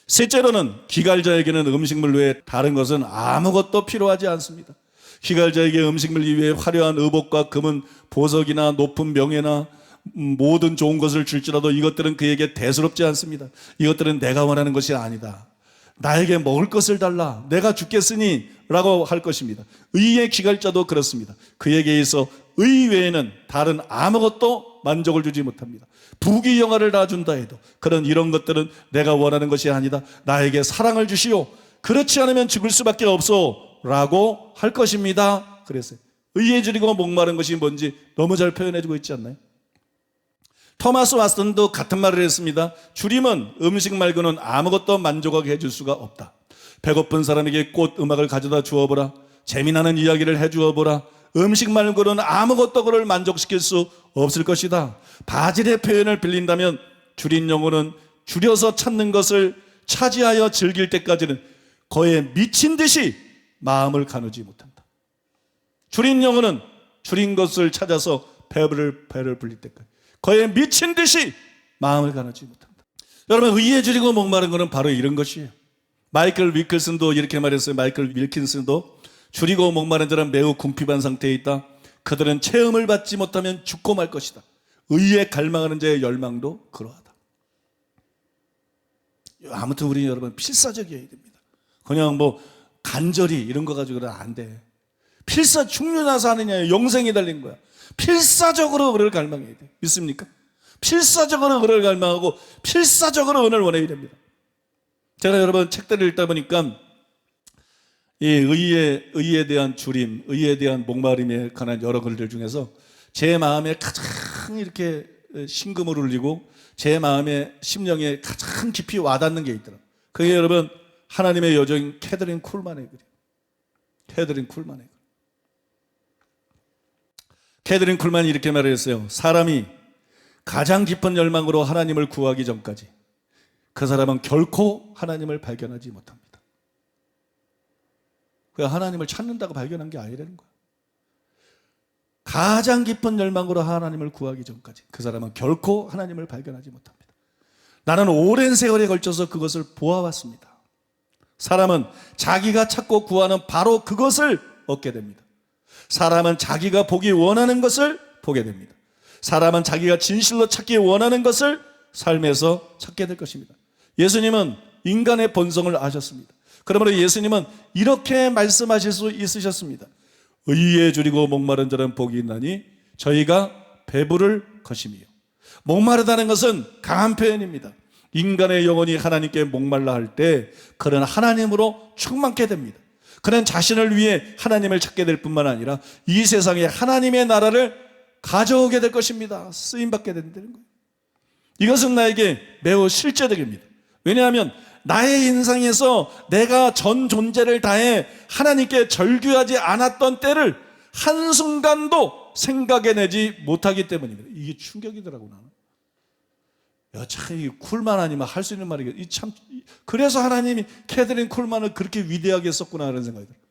셋째로는 기갈자에게는 음식물 외에 다른 것은 아무것도 필요하지 않습니다. 기갈자에게 음식물 이외에 화려한 의복과 금은 보석이나 높은 명예나 모든 좋은 것을 줄지라도 이것들은 그에게 대수롭지 않습니다. 이것들은 내가 원하는 것이 아니다. 나에게 먹을 것을 달라. 내가 죽겠으니 라고 할 것입니다. 의의 기갈자도 그렇습니다. 그에게 있어 의 외에는 다른 아무것도 만족을 주지 못합니다. 부귀영화를 다 준다 해도 그런 이런 것들은 내가 원하는 것이 아니다. 나에게 사랑을 주시오. 그렇지 않으면 죽을 수밖에 없어 라고 할 것입니다. 그랬어요. 의에 줄이고 목마른 것이 뭔지 너무 잘 표현해주고 있지 않나요? 토마스 왓슨도 같은 말을 했습니다. 줄임은 음식 말고는 아무것도 만족하게 해줄 수가 없다. 배고픈 사람에게 꽃 음악을 가져다 주어보라. 재미나는 이야기를 해주어보라. 음식 말고는 아무것도 그를 만족시킬 수 없을 것이다. 바질의 표현을 빌린다면 줄인 영혼은 줄여서 찾는 것을 차지하여 즐길 때까지는 거에 미친 듯이 마음을 가누지 못한다. 줄인 영혼은 줄인 것을 찾아서 배를 불릴 때까지 거에 미친 듯이 마음을 가누지 못한다. 여러분, 의에 줄이고 목마른 것은 바로 이런 것이에요. 마이클 위클슨도 이렇게 말했어요. 마이클 윌킨슨도 줄이고 목마른 자는 매우 궁핍한 상태에 있다. 그들은 체험을 받지 못하면 죽고 말 것이다. 의에 갈망하는 자의 열망도 그러하다. 아무튼 우리 여러분 필사적이어야 됩니다. 그냥 뭐 간절히 이런 거 가지고는 안 돼. 죽는 나서 하느냐, 영생이 달린 거야. 필사적으로 그를 갈망해야 돼. 믿습니까? 필사적으로 그를 갈망하고 필사적으로 은을 원해야 됩니다. 제가 여러분 책들을 읽다 보니까 이 의에 대한 줄임, 의에 대한 목마름에 관한 여러 글들 중에서 제 마음에 가장 이렇게 심금을 울리고 제 마음의 심령에 가장 깊이 와닿는 게 있더라고요. 그게 여러분 하나님의 여정인 캐더린 쿨만의 글이에요. 캐더린 쿨만의 글. 캐더린 쿨만이 이렇게 말했어요. 사람이 가장 깊은 열망으로 하나님을 구하기 전까지 그 사람은 결코 하나님을 발견하지 못합니다. 그 하나님을 찾는다고 발견한 게 아니라는 거야. 가장 깊은 열망으로 하나님을 구하기 전까지 그 사람은 결코 하나님을 발견하지 못합니다. 나는 오랜 세월에 걸쳐서 그것을 보아왔습니다. 사람은 자기가 찾고 구하는 바로 그것을 얻게 됩니다. 사람은 자기가 보기 원하는 것을 보게 됩니다. 사람은 자기가 진실로 찾기 원하는 것을 삶에서 찾게 될 것입니다. 예수님은 인간의 본성을 아셨습니다. 그러므로 예수님은 이렇게 말씀하실 수 있으셨습니다. 의에 줄이고 목마른 자는 복이 있나니 저희가 배부를 것임이요. 목마르다는 것은 강한 표현입니다. 인간의 영혼이 하나님께 목말라 할 때 그는 하나님으로 충만케 됩니다. 그는 자신을 위해 하나님을 찾게 될 뿐만 아니라 이 세상에 하나님의 나라를 가져오게 될 것입니다. 쓰임받게 된다는 거예요. 이것은 나에게 매우 실제적입니다. 왜냐하면 나의 인생에서 내가 전 존재를 다해 하나님께 절규하지 않았던 때를 한순간도 생각해내지 못하기 때문입니다. 이게 충격이더라고 나는. 야, 참 이게 쿨만 아니면 할 수 있는 말이겠. 그래서 하나님이 캐서린 쿨만을 그렇게 위대하게 썼구나 하는 생각이 들어요.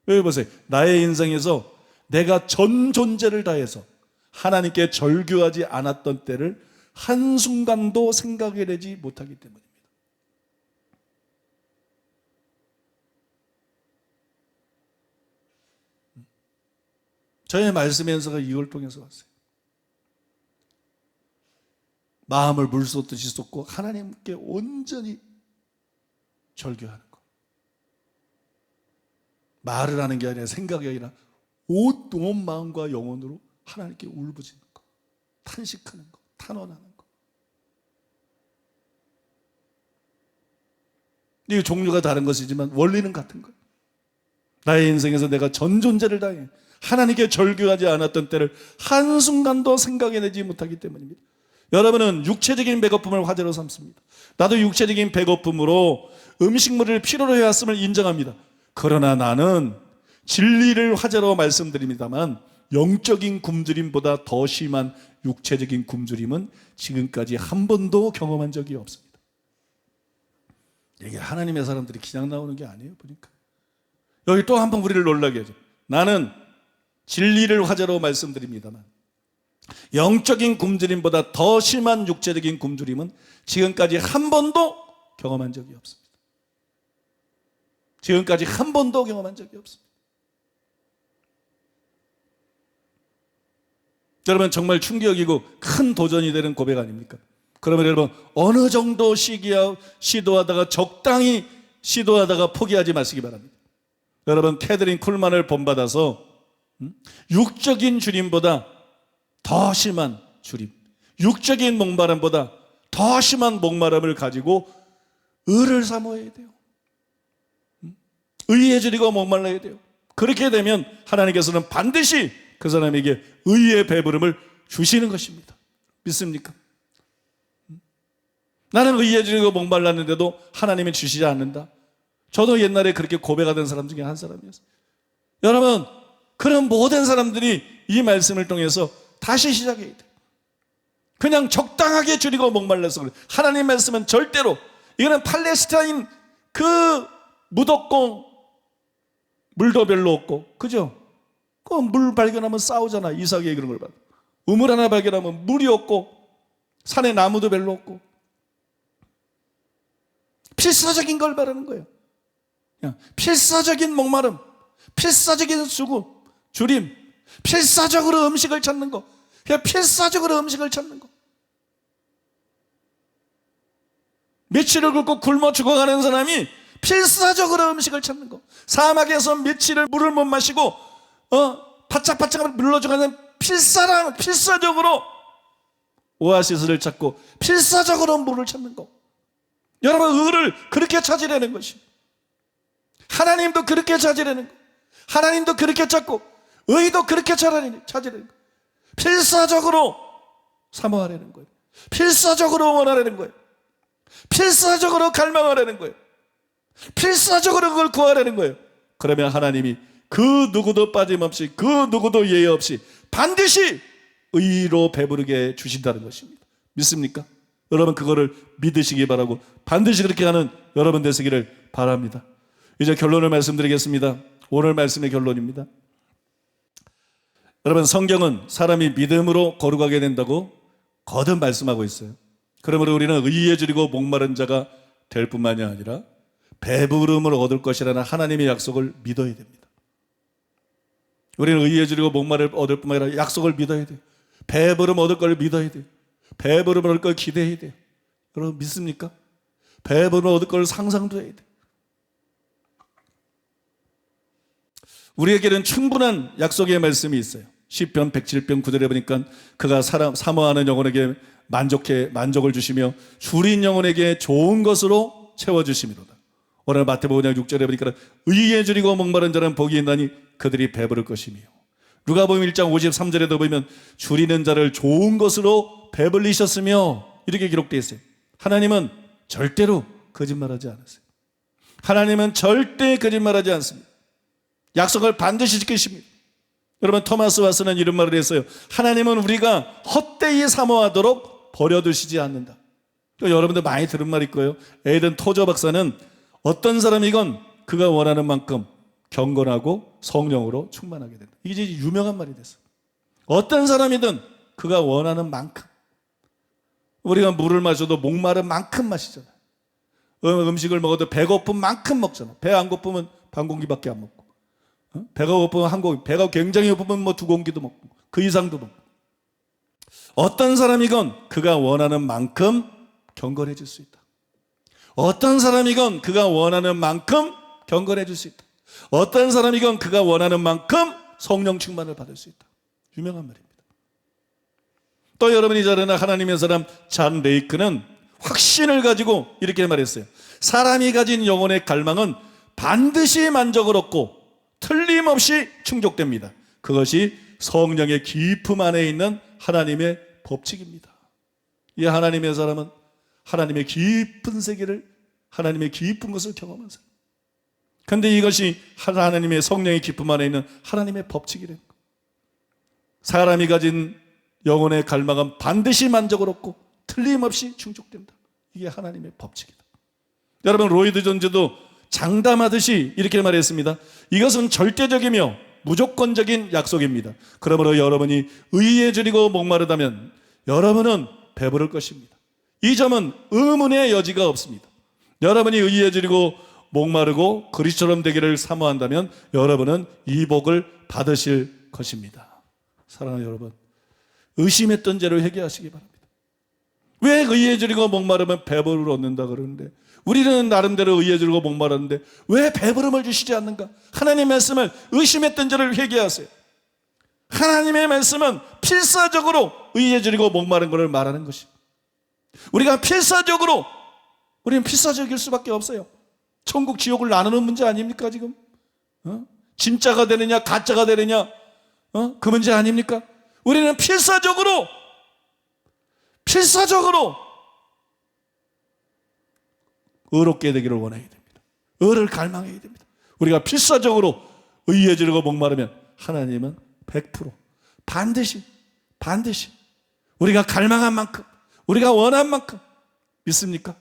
왜 보세요. 나의 인생에서 내가 전 존재를 다해서 하나님께 절규하지 않았던 때를 한순간도 생각해내지 못하기 때문입니다. 저의 말씀의 연서가 이걸 통해서 왔어요. 마음을 물 쏟듯이 쏟고 하나님께 온전히 절규하는 것. 말을 하는 게 아니라 생각이 아니라 온 마음과 영혼으로 하나님께 울부짖는 것, 탄식하는 것, 탄원하는 것. 이게 종류가 다른 것이지만 원리는 같은 거예요. 나의 인생에서 내가 전 존재를 다해 하나님께 절규하지 않았던 때를 한순간도 생각해내지 못하기 때문입니다. 여러분은 육체적인 배고픔을 화제로 삼습니다. 나도 육체적인 배고픔으로 음식물을 필요로 해왔음을 인정합니다. 그러나 나는 진리를 화제로 말씀드립니다만 영적인 굶주림보다 더 심한 육체적인 굶주림은 지금까지 한 번도 경험한 적이 없습니다. 이게 하나님의 사람들이 그냥 나오는 게 아니에요. 보니까 여기 또 한 번 우리를 놀라게 하죠. 나는 진리를 화제로 말씀드립니다만 영적인 굶주림보다 더 심한 육체적인 굶주림은 지금까지 한 번도 경험한 적이 없습니다. 지금까지 한 번도 경험한 적이 없습니다. 여러분 정말 충격이고 큰 도전이 되는 고백 아닙니까? 그러면 여러분 어느 정도 시도하다가 적당히 시도하다가 포기하지 마시기 바랍니다. 여러분 캐서린 쿨만을 본받아서 육적인 주림보다 더 심한 주림, 육적인 목마름보다 더 심한 목마름을 가지고 의를 사모해야 돼요. 의에 줄이고 목말라야 돼요. 그렇게 되면 하나님께서는 반드시 그 사람에게 의의 배부름을 주시는 것입니다. 믿습니까? 나는 의에 줄이고 목말랐는데도 하나님이 주시지 않는다. 저도 옛날에 그렇게 고백하던 사람 중에 한 사람이었어요. 여러분 그런 모든 사람들이 이 말씀을 통해서 다시 시작해야 돼요. 그냥 적당하게 줄이고 목말라서 그래요. 하나님 말씀은 절대로 이거는 팔레스타인 그 무덥고 물도 별로 없고 그죠? 그 물 발견하면 싸우잖아. 이삭이 그런 걸 봐. 우물 하나 발견하면 물이 없고 산에 나무도 별로 없고 필사적인 걸 바라는 거예요. 그냥 필사적인 목마름, 필사적인 수고, 주림, 필사적으로 음식을 찾는 거, 그냥 필사적으로 음식을 찾는 거. 며칠을 굶고 굶어 죽어가는 사람이 필사적으로 음식을 찾는 거. 사막에서 며칠을 물을 못 마시고 바짝바짝 물러져가는 필사적으로 오아시스를 찾고 필사적으로 물을 찾는 거. 여러분 의를 그렇게 찾으려는 것이 하나님도 그렇게 찾으려는 거. 하나님도 그렇게 찾고 의도 그렇게 찾으려는 거. 필사적으로 사모하려는 거예요. 필사적으로 원하려는 거예요. 필사적으로 갈망하려는 거예요. 필사적으로 그걸 구하려는 거예요. 그러면 하나님이 그 누구도 빠짐없이 그 누구도 예외 없이 반드시 의로 배부르게 주신다는 것입니다. 믿습니까? 여러분 그거를 믿으시기 바라고 반드시 그렇게 하는 여러분 되시기를 바랍니다. 이제 결론을 말씀드리겠습니다. 오늘 말씀의 결론입니다. 여러분 성경은 사람이 믿음으로 거룩하게 된다고 거듭 말씀하고 있어요. 그러므로 우리는 의에 줄이고 목마른 자가 될 뿐만이 아니라 배부름을 얻을 것이라는 하나님의 약속을 믿어야 됩니다. 우리는 의에 줄이고 목마를 얻을 뿐만 아니라 약속을 믿어야 돼요. 배부름 얻을 걸 믿어야 돼요. 배부름 얻을 걸 기대해야 돼요. 여러분 믿습니까? 배부름 얻을 걸 상상도 해야 돼요. 우리에게는 충분한 약속의 말씀이 있어요. 시편 107편 9절에 보니까 그가 사모하는 영혼에게 만족을 주시며 줄인 영혼에게 좋은 것으로 채워주심이로다. 오늘 마태복음 6절에 보니까 의에 줄이고 목마른 자는 복이 있나니 그들이 배부를 것이며, 누가복음 1장 53절에도 보면 줄이는 자를 좋은 것으로 배불리셨으며 이렇게 기록되어 있어요. 하나님은 절대로 거짓말하지 않으세요. 하나님은 절대 거짓말하지 않습니다. 약속을 반드시 지키십니다. 여러분 토마스 와스는 이런 말을 했어요. 하나님은 우리가 헛되이 사모하도록 버려두시지 않는다. 여러분들 많이 들은 말일 거예요. 에이든 토저 박사는 어떤 사람이건 그가 원하는 만큼 경건하고 성령으로 충만하게 된다. 이게 이제 유명한 말이 됐어요. 어떤 사람이든 그가 원하는 만큼. 우리가 물을 마셔도 목마른 만큼 마시잖아요. 음식을 먹어도 배고픈 만큼 먹잖아요. 배 안 고프면 반 공기밖에 안 먹고, 배가 고프면 한 공기, 배가 굉장히 고프면 뭐 2공기도 먹고 그 이상도 먹고. 어떤 사람이건 그가 원하는 만큼 경건해질 수 있다. 어떤 사람이건 그가 원하는 만큼 경건해질 수 있다. 어떤 사람이건 그가 원하는 만큼 성령 충만을 받을 수 있다. 유명한 말입니다. 또 여러분이 잘 아는 하나님의 사람 잔 레이크는 확신을 가지고 이렇게 말했어요. 사람이 가진 영혼의 갈망은 반드시 만족을 얻고 틀림없이 충족됩니다. 그것이 성령의 깊음 안에 있는 하나님의 법칙입니다. 이 하나님의 사람은 하나님의 깊은 세계를, 하나님의 깊은 것을 경험한 사람. 그런데 이것이 하나님의 성령의 깊음 안에 있는 하나님의 법칙이라는 거예요. 사람이 가진 영혼의 갈망은 반드시 만족을 얻고 틀림없이 충족된다. 이게 하나님의 법칙이다. 여러분 로이드 존즈도 장담하듯이 이렇게 말했습니다. 이것은 절대적이며 무조건적인 약속입니다. 그러므로 여러분이 의에 줄이고 목마르다면 여러분은 배부를 것입니다. 이 점은 의문의 여지가 없습니다. 여러분이 의에 줄이고 목마르고 그리스도처럼 되기를 사모한다면 여러분은 이 복을 받으실 것입니다. 사랑하는 여러분, 의심했던 죄를 회개하시기 바랍니다. 왜 의에 줄이고 목마르면 배부름을 얻는다 그러는데, 우리는 나름대로 의에 줄이고 목마르는데 왜 배부름을 주시지 않는가? 하나님의 말씀을 의심했던 죄를 회개하세요. 하나님의 말씀은 필사적으로 의에 줄이고 목마른 것을 말하는 것입니다. 우리가 필사적으로, 우리는 필사적일 수밖에 없어요. 천국 지옥을 나누는 문제 아닙니까 지금? 진짜가 되느냐 가짜가 되느냐, 그 문제 아닙니까? 우리는 필사적으로 의롭게 되기를 원해야 됩니다. 의를 갈망해야 됩니다. 우리가 필사적으로 의에 줄이고 목마르면 하나님은 100% 반드시 우리가 갈망한 만큼, 우리가 원한 만큼, 믿습니까?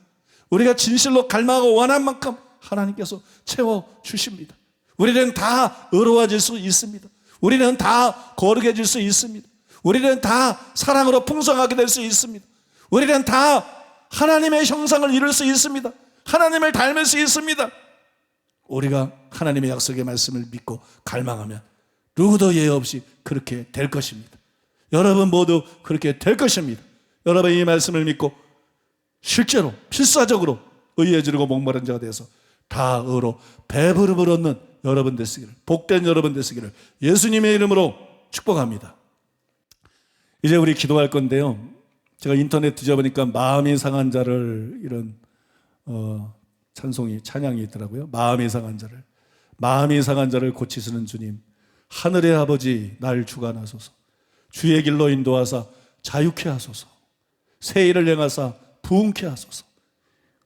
우리가 진실로 갈망하고 원한 만큼 하나님께서 채워주십니다. 우리는 다 의로워질 수 있습니다. 우리는 다 거룩해질 수 있습니다. 우리는 다 사랑으로 풍성하게 될 수 있습니다. 우리는 다 하나님의 형상을 이룰 수 있습니다. 하나님을 닮을 수 있습니다. 우리가 하나님의 약속의 말씀을 믿고 갈망하면 누구도 예외 없이 그렇게 될 것입니다. 여러분 모두 그렇게 될 것입니다. 여러분 이 말씀을 믿고 실제로 필사적으로 의에 줄이고 목마른 자가 되어서 다 의로 배부름을 얻는 여러분 되시기를, 복된 여러분 되시기를 예수님의 이름으로 축복합니다. 이제 우리 기도할 건데요, 제가 인터넷 뒤져보니까 마음이 상한 자를, 이런 찬양이 있더라고요. 마음이 상한 자를 고치시는 주님, 하늘의 아버지 날 주관하소서. 주의 길로 인도하사 자유케 하소서. 새 일을 행하사 부흥케 하소서.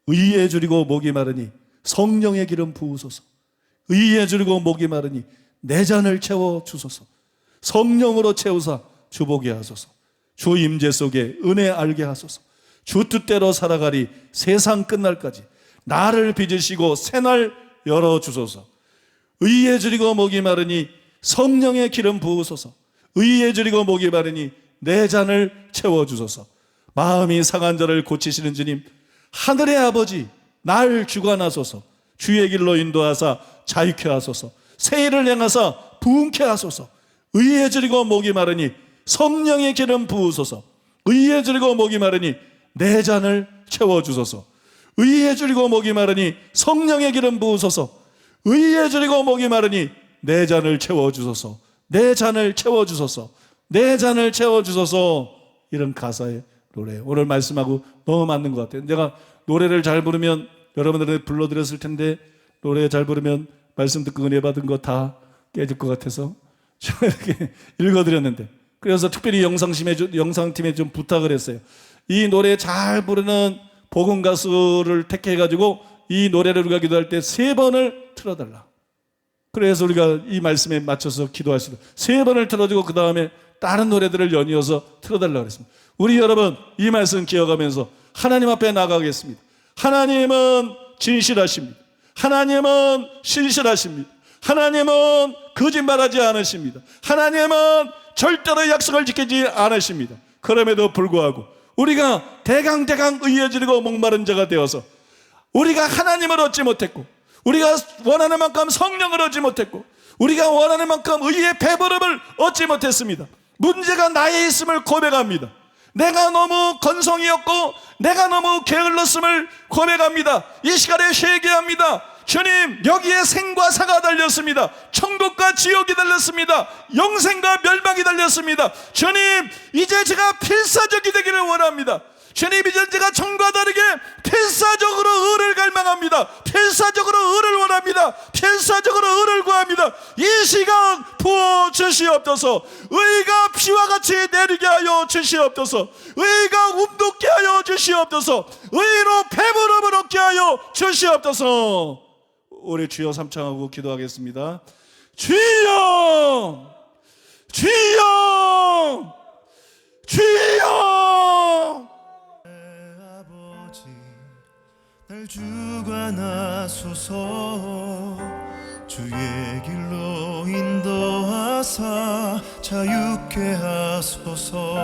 의에 줄이고 목이 마르니 성령의 기름 부으소서. 의에 줄이고 목이 마르니 내 잔을 채워 주소서. 성령으로 채우사 주보게 하소서. 주 임재 속에 은혜 알게 하소서. 주 뜻대로 살아가리 세상 끝날까지 나를 빚으시고 새날 열어주소서. 의에 줄이고 목이 마르니 성령의 기름 부으소서. 의에 줄이고 목이 마르니 내 잔을 채워주소서. 마음이 상한 자를 고치시는 주님, 하늘의 아버지 날 주관하소서. 주의 길로 인도하사 자유케 하소서. 새 일을 행하사 부흥케 하소서. 의에 줄이고 목이 마르니 성령의 기름 부으소서. 의에 줄이고 목이 마르니 내 잔을 채워주소서. 의에 줄이고 목이 마르니 성령의 기름 부으소서. 의에 줄이고 목이 마르니 내 잔을 채워주소서. 내 잔을 채워주소서. 내 잔을 채워주소서. 이런 가사의 노래예요. 오늘 말씀하고 너무 맞는 것 같아요. 내가 노래를 잘 부르면 여러분들한테 불러드렸을 텐데 노래 잘 부르면 말씀 듣고 은혜 받은 거 다 깨질 것 같아서 제가 이렇게 읽어드렸는데, 그래서 특별히 영상팀에 좀 부탁을 했어요. 이 노래 잘 부르는 복음 가수를 택해가지고 이 노래를 우리가 기도할 때 3번을 틀어달라. 그래서 우리가 이 말씀에 맞춰서 기도하시고 3번을 틀어주고 그 다음에 다른 노래들을 연이어서 틀어달라고 그랬습니다. 우리 여러분 이 말씀 기억하면서 하나님 앞에 나가겠습니다. 하나님은 진실하십니다. 하나님은 신실하십니다. 하나님은 거짓말하지 않으십니다. 하나님은 절대로 약속을 지키지 않으십니다. 그럼에도 불구하고 우리가 대강대강 의에 지르고 목마른 자가 되어서 우리가 하나님을 얻지 못했고, 우리가 원하는 만큼 성령을 얻지 못했고, 우리가 원하는 만큼 의의 배부름을 얻지 못했습니다. 문제가 나에 있음을 고백합니다. 내가 너무 건성이었고 내가 너무 게을렀음을 고백합니다. 이 시간에 회개합니다. 주님, 여기에 생과 사가 달렸습니다. 천국과 지옥이 달렸습니다. 영생과 멸망이 달렸습니다. 주님, 이제 제가 필사적이 되기를 원합니다. 주님, 이제 제가 전과 다르게 필사적으로 의를 갈망합니다. 필사적으로 의를 원합니다. 필사적으로 의를 구합니다. 이 시간 부어 주시옵소서. 의가 피와 같이 내리게 하여 주시옵소서. 의가 움돋게 하여 주시옵소서. 의로 배부름을 얻게 하여 주시옵소서. 우리 주여 삼창하고 기도하겠습니다. 주여, 주여, 주여. 날 주관하소서. 주의 길로 인도하사 자유케 하소서.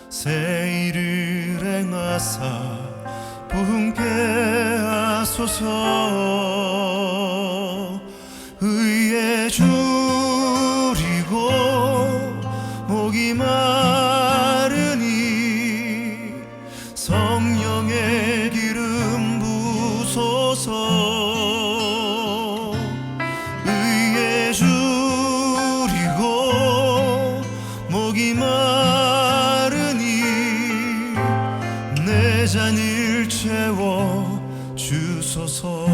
새 일을 행하사 부흥케 하소서. 의에 줄이고 목이 마르니 성령의 기름 부소서. 의에 줄이고 목이 마르니 내 잔을 채워 주소서.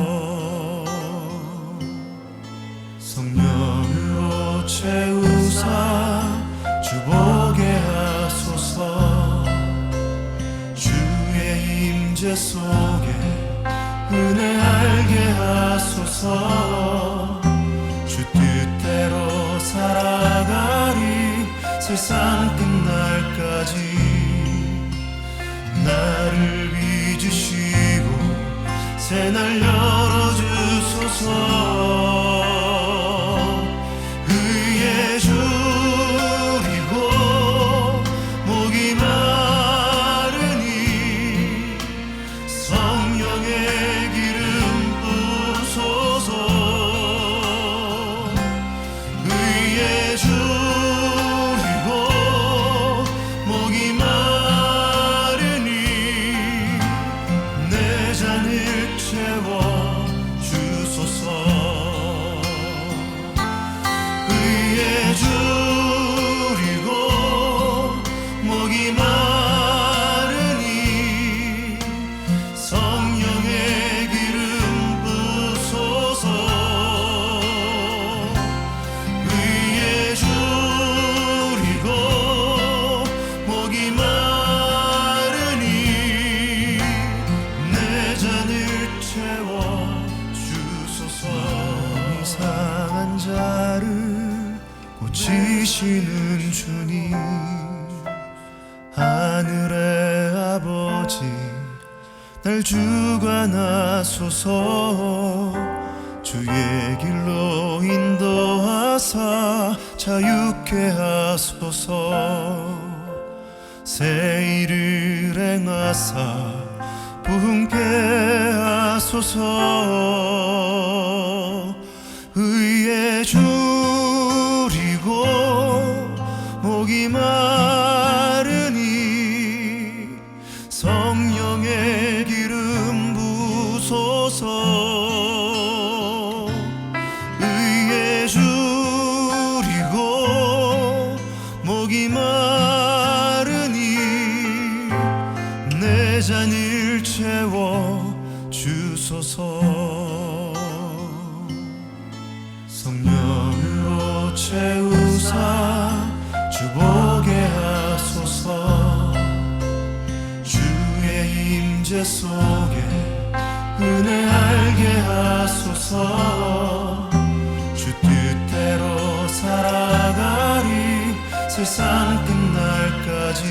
성령으로 채우사 주보게 하소서. 주의 임재 속에 은혜 알게 하소서. 주 뜻대로 살아가리 세상 끝날까지. 나를 빚으시고 새날 열어주소서. 의에 줄이고 목이 마르니 성령의 기름 부소서. 의에 줄이고 목이 마르니 내 잔을 채워 주소서. 의에 줄이고 목이 마르니 성령의 기름 부소서. 의에 줄이고 목이 마르니 내 잔을 채워 주소서. 이상한 자를 고치시는 주님, 하늘의 아버지 날 주관하소서. 주의 길로 인도하사 자유케 하소서. 새 일을 행하사 부흥케 하소서. 의에 줄이고 성령의 기름 부소서 의에 줄이고 목이 마르니 내 잔을 채워 주소서 성령으로 채우사 주보게 하소서 주의 임재 속에 은혜 알게 하소서 주 뜻대로 살아가리 세상 끝날까지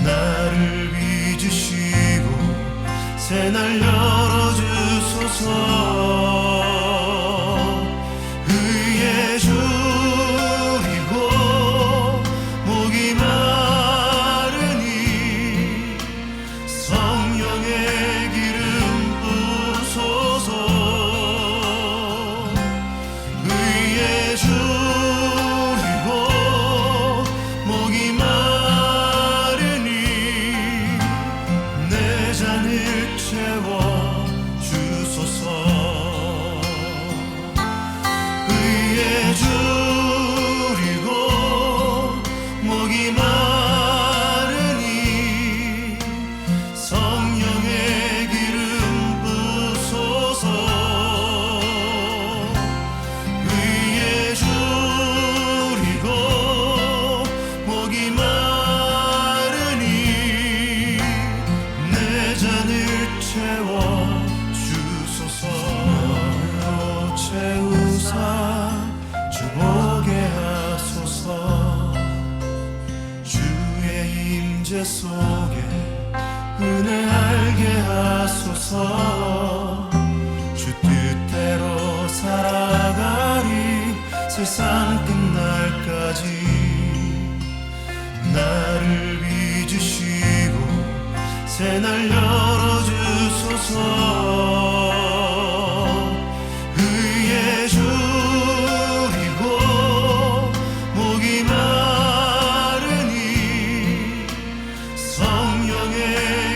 나를 빚으시고 새날 열어주소서 의에 줄이고 목이 마르니 성령의 기름 부소서 의에 줄이고 목이 마르니 내 잔을 채워 주소서 의에 줄이고 목이 마르니 성령의 기름 부소서 의에 줄이고 목이 마르니 내 잔을 채워 주소서 채우사 주보게 하소서 주의 임재 속에 은혜 알게 하소서 주 뜻대로 살아가리 세상 끝날까지 나를 빚으시고 새날 열어주소서 의에 줄이고 목이 마르니 성령의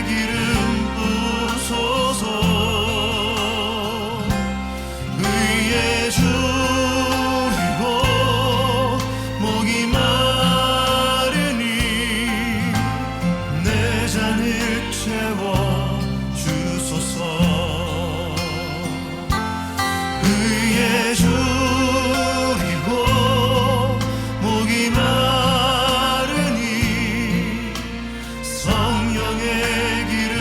기름 부소서 의에 줄이고 목이 마르니 내 잔을 채워 주소서 의에 줄이고 목이 마르니 성령의 기름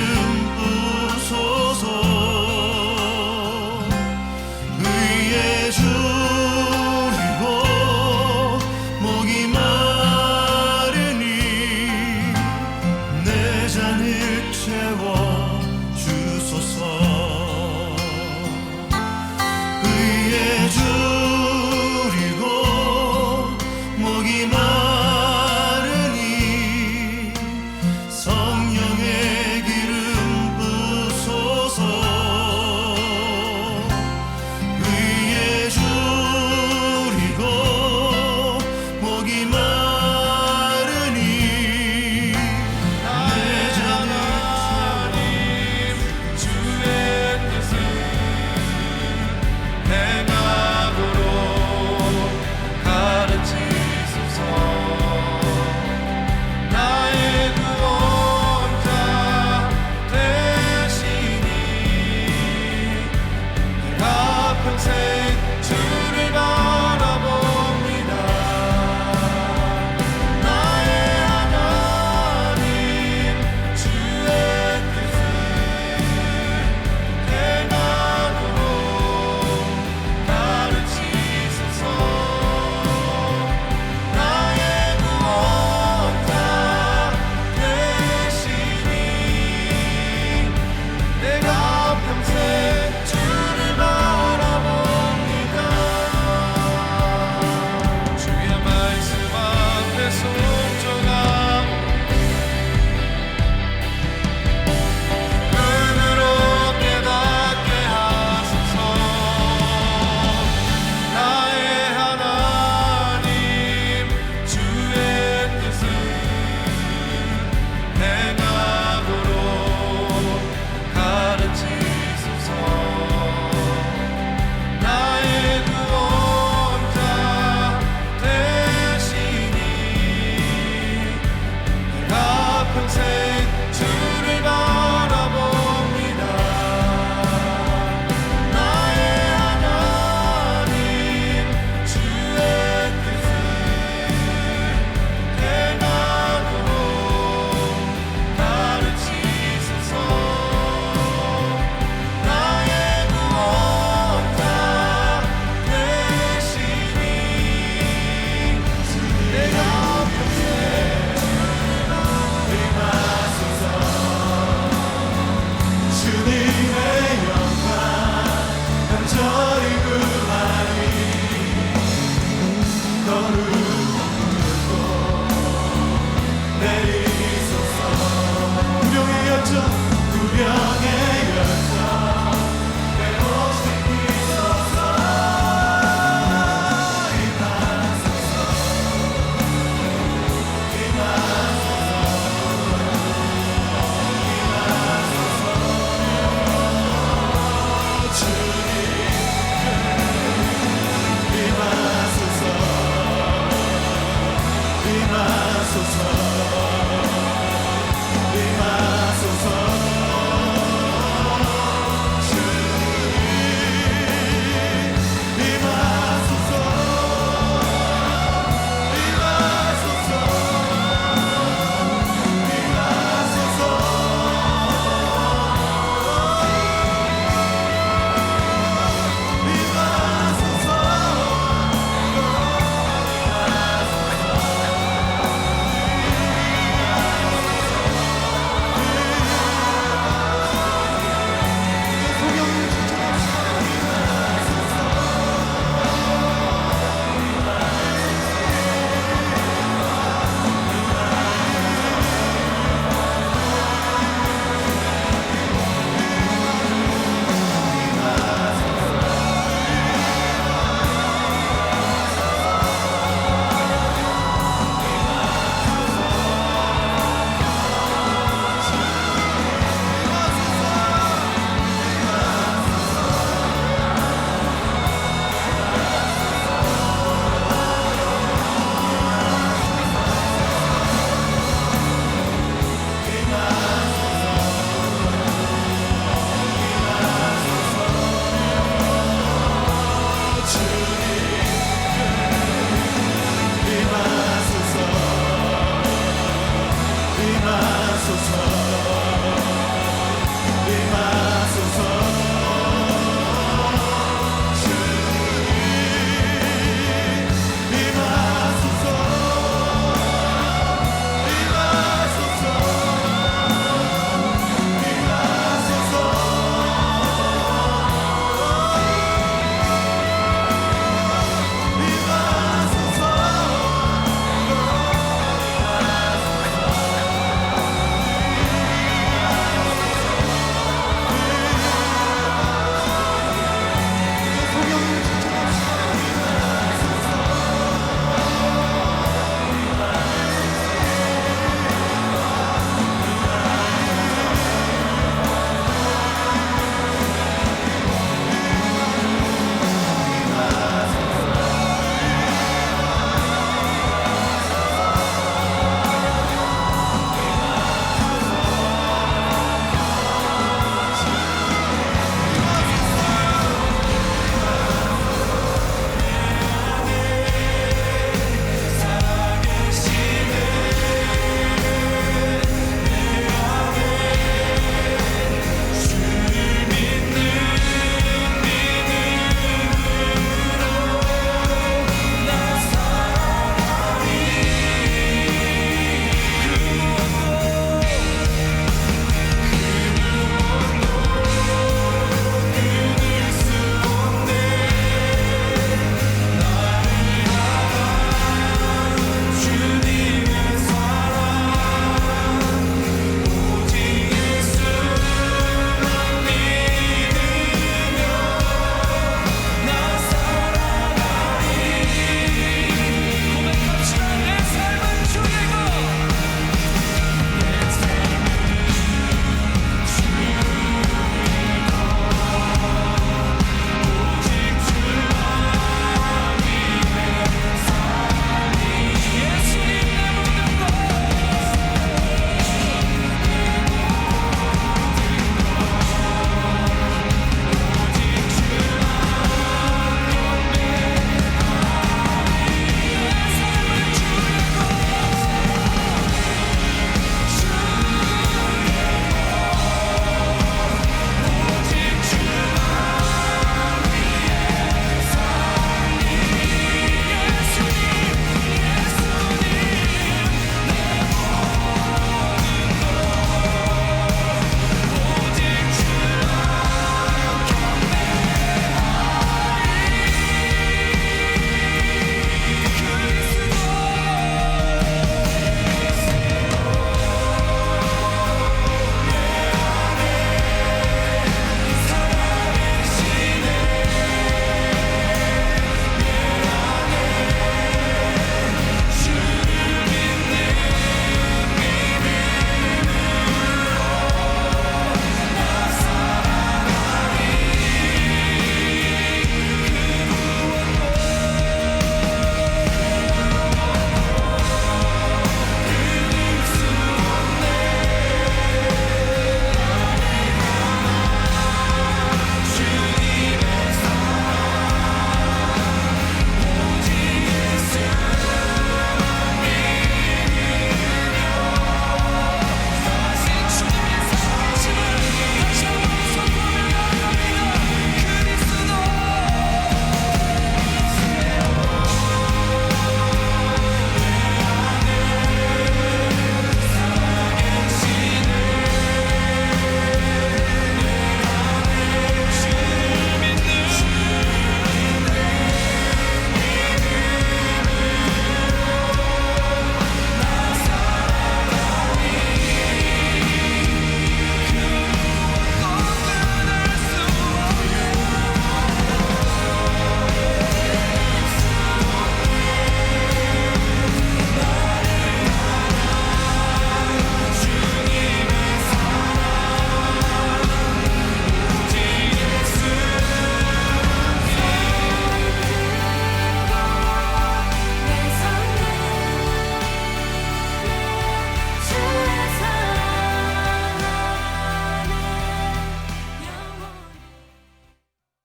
부소서 의에 줄이고 목이 마르니 내 잔을 채워 주소서 의에 줄이고 목이 마르니 성령의 기름 부소서 의에 줄이고 목이 마르니 내 잔을 채워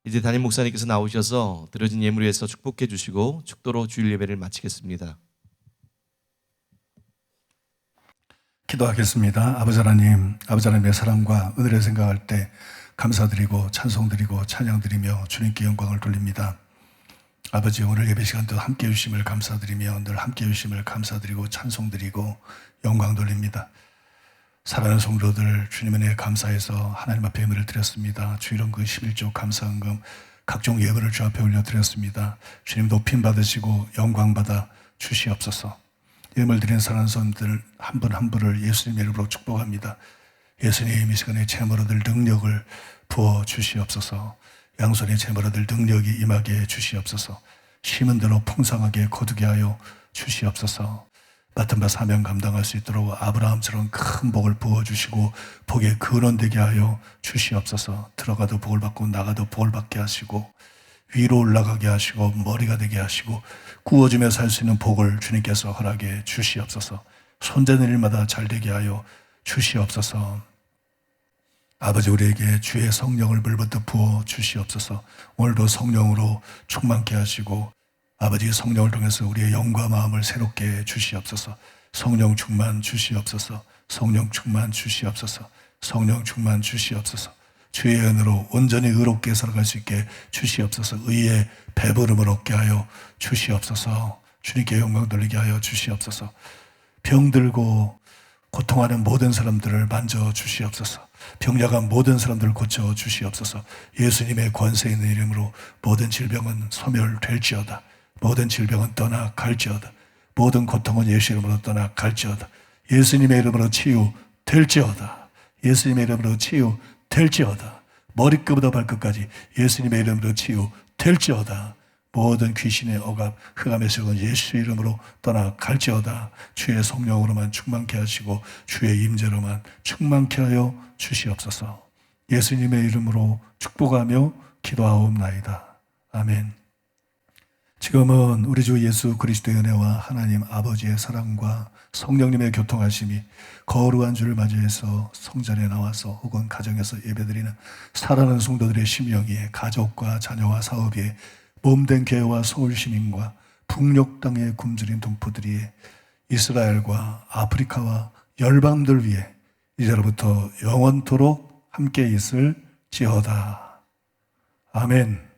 이제 담임 목사님께서 나오셔서 드려진 예물 위해서 축복해 주시고 축도로 주일 예배를 마치겠습니다. 기도하겠습니다. 아버지 하나님, 아버지 하나님의 사랑과 은혜를 생각할 때 감사드리고 찬송드리고 찬양드리며 주님께 영광을 돌립니다. 아버지, 오늘 예배 시간도 함께 해주심을 감사드리며 늘 함께 해주심을 감사드리고 찬송드리고 영광 돌립니다. 사랑하는 성도들, 주님 은혜에 감사해서 하나님 앞에 예물을 드렸습니다. 주일원금 11조 감사헌금 각종 예물을 주 앞에 올려드렸습니다. 주님 높임 받으시고 영광 받아 주시옵소서. 예물 드린 사랑하는 성도들 한 분 한 분을 예수님 이름으로 축복합니다. 예수님 이 시간에 제물 얻을 능력을 부어 주시옵소서. 양손에 제물 얻을 능력이 임하게 해 주시옵소서. 심은 대로 풍성하게 거두게 하여 주시옵소서. 맡은 바 사명 감당할 수 있도록 아브라함처럼 큰 복을 부어주시고 복의 근원되게 하여 주시옵소서. 들어가도 복을 받고 나가도 복을 받게 하시고 위로 올라가게 하시고 머리가 되게 하시고 구워주며 살 수 있는 복을 주님께서 허락해 주시옵소서. 손대는 일마다 잘 되게 하여 주시옵소서. 아버지, 우리에게 주의 성령을 물부터 부어 주시옵소서. 오늘도 성령으로 충만케 하시고 아버지, 성령을 통해서 우리의 영과 마음을 새롭게 해 주시옵소서. 성령 충만 주시옵소서. 성령 충만 주시옵소서. 성령 충만 주시옵소서. 주의 은혜로 온전히 의롭게 살아갈 수 있게 주시옵소서. 의의 배부름을 얻게 하여 주시옵소서. 주님께 영광 돌리게 하여 주시옵소서. 병들고 고통하는 모든 사람들을 만져 주시옵소서. 병약한 모든 사람들을 고쳐 주시옵소서. 예수님의 권세 있는 이름으로 모든 질병은 소멸될지어다. 모든 질병은 떠나갈지어다. 모든 고통은 예수 이름으로 떠나갈지어다. 예수님의 이름으로 치유될지어다. 예수님의 이름으로 치유될지어다. 머리끝부터 발끝까지 예수님의 이름으로 치유될지어다. 모든 귀신의 억압, 흑암의 세력은 예수 이름으로 떠나갈지어다. 주의 성령으로만 충만케 하시고 주의 임재로만 충만케 하여 주시옵소서. 예수님의 이름으로 축복하며 기도하옵나이다. 아멘. 지금은 우리 주 예수 그리스도의 은혜와 하나님 아버지의 사랑과 성령님의 교통하심이 거룩한 주를 맞이해서 성전에 나와서 혹은 가정에서 예배드리는 사랑하는 성도들의 심령이 가족과 자녀와 사업이 몸된 교회와 서울 시민과 북녘 땅에 굶주린 동포들이 이스라엘과 아프리카와 열방들 위해 이제로부터 영원토록 함께 있을지어다. 아멘.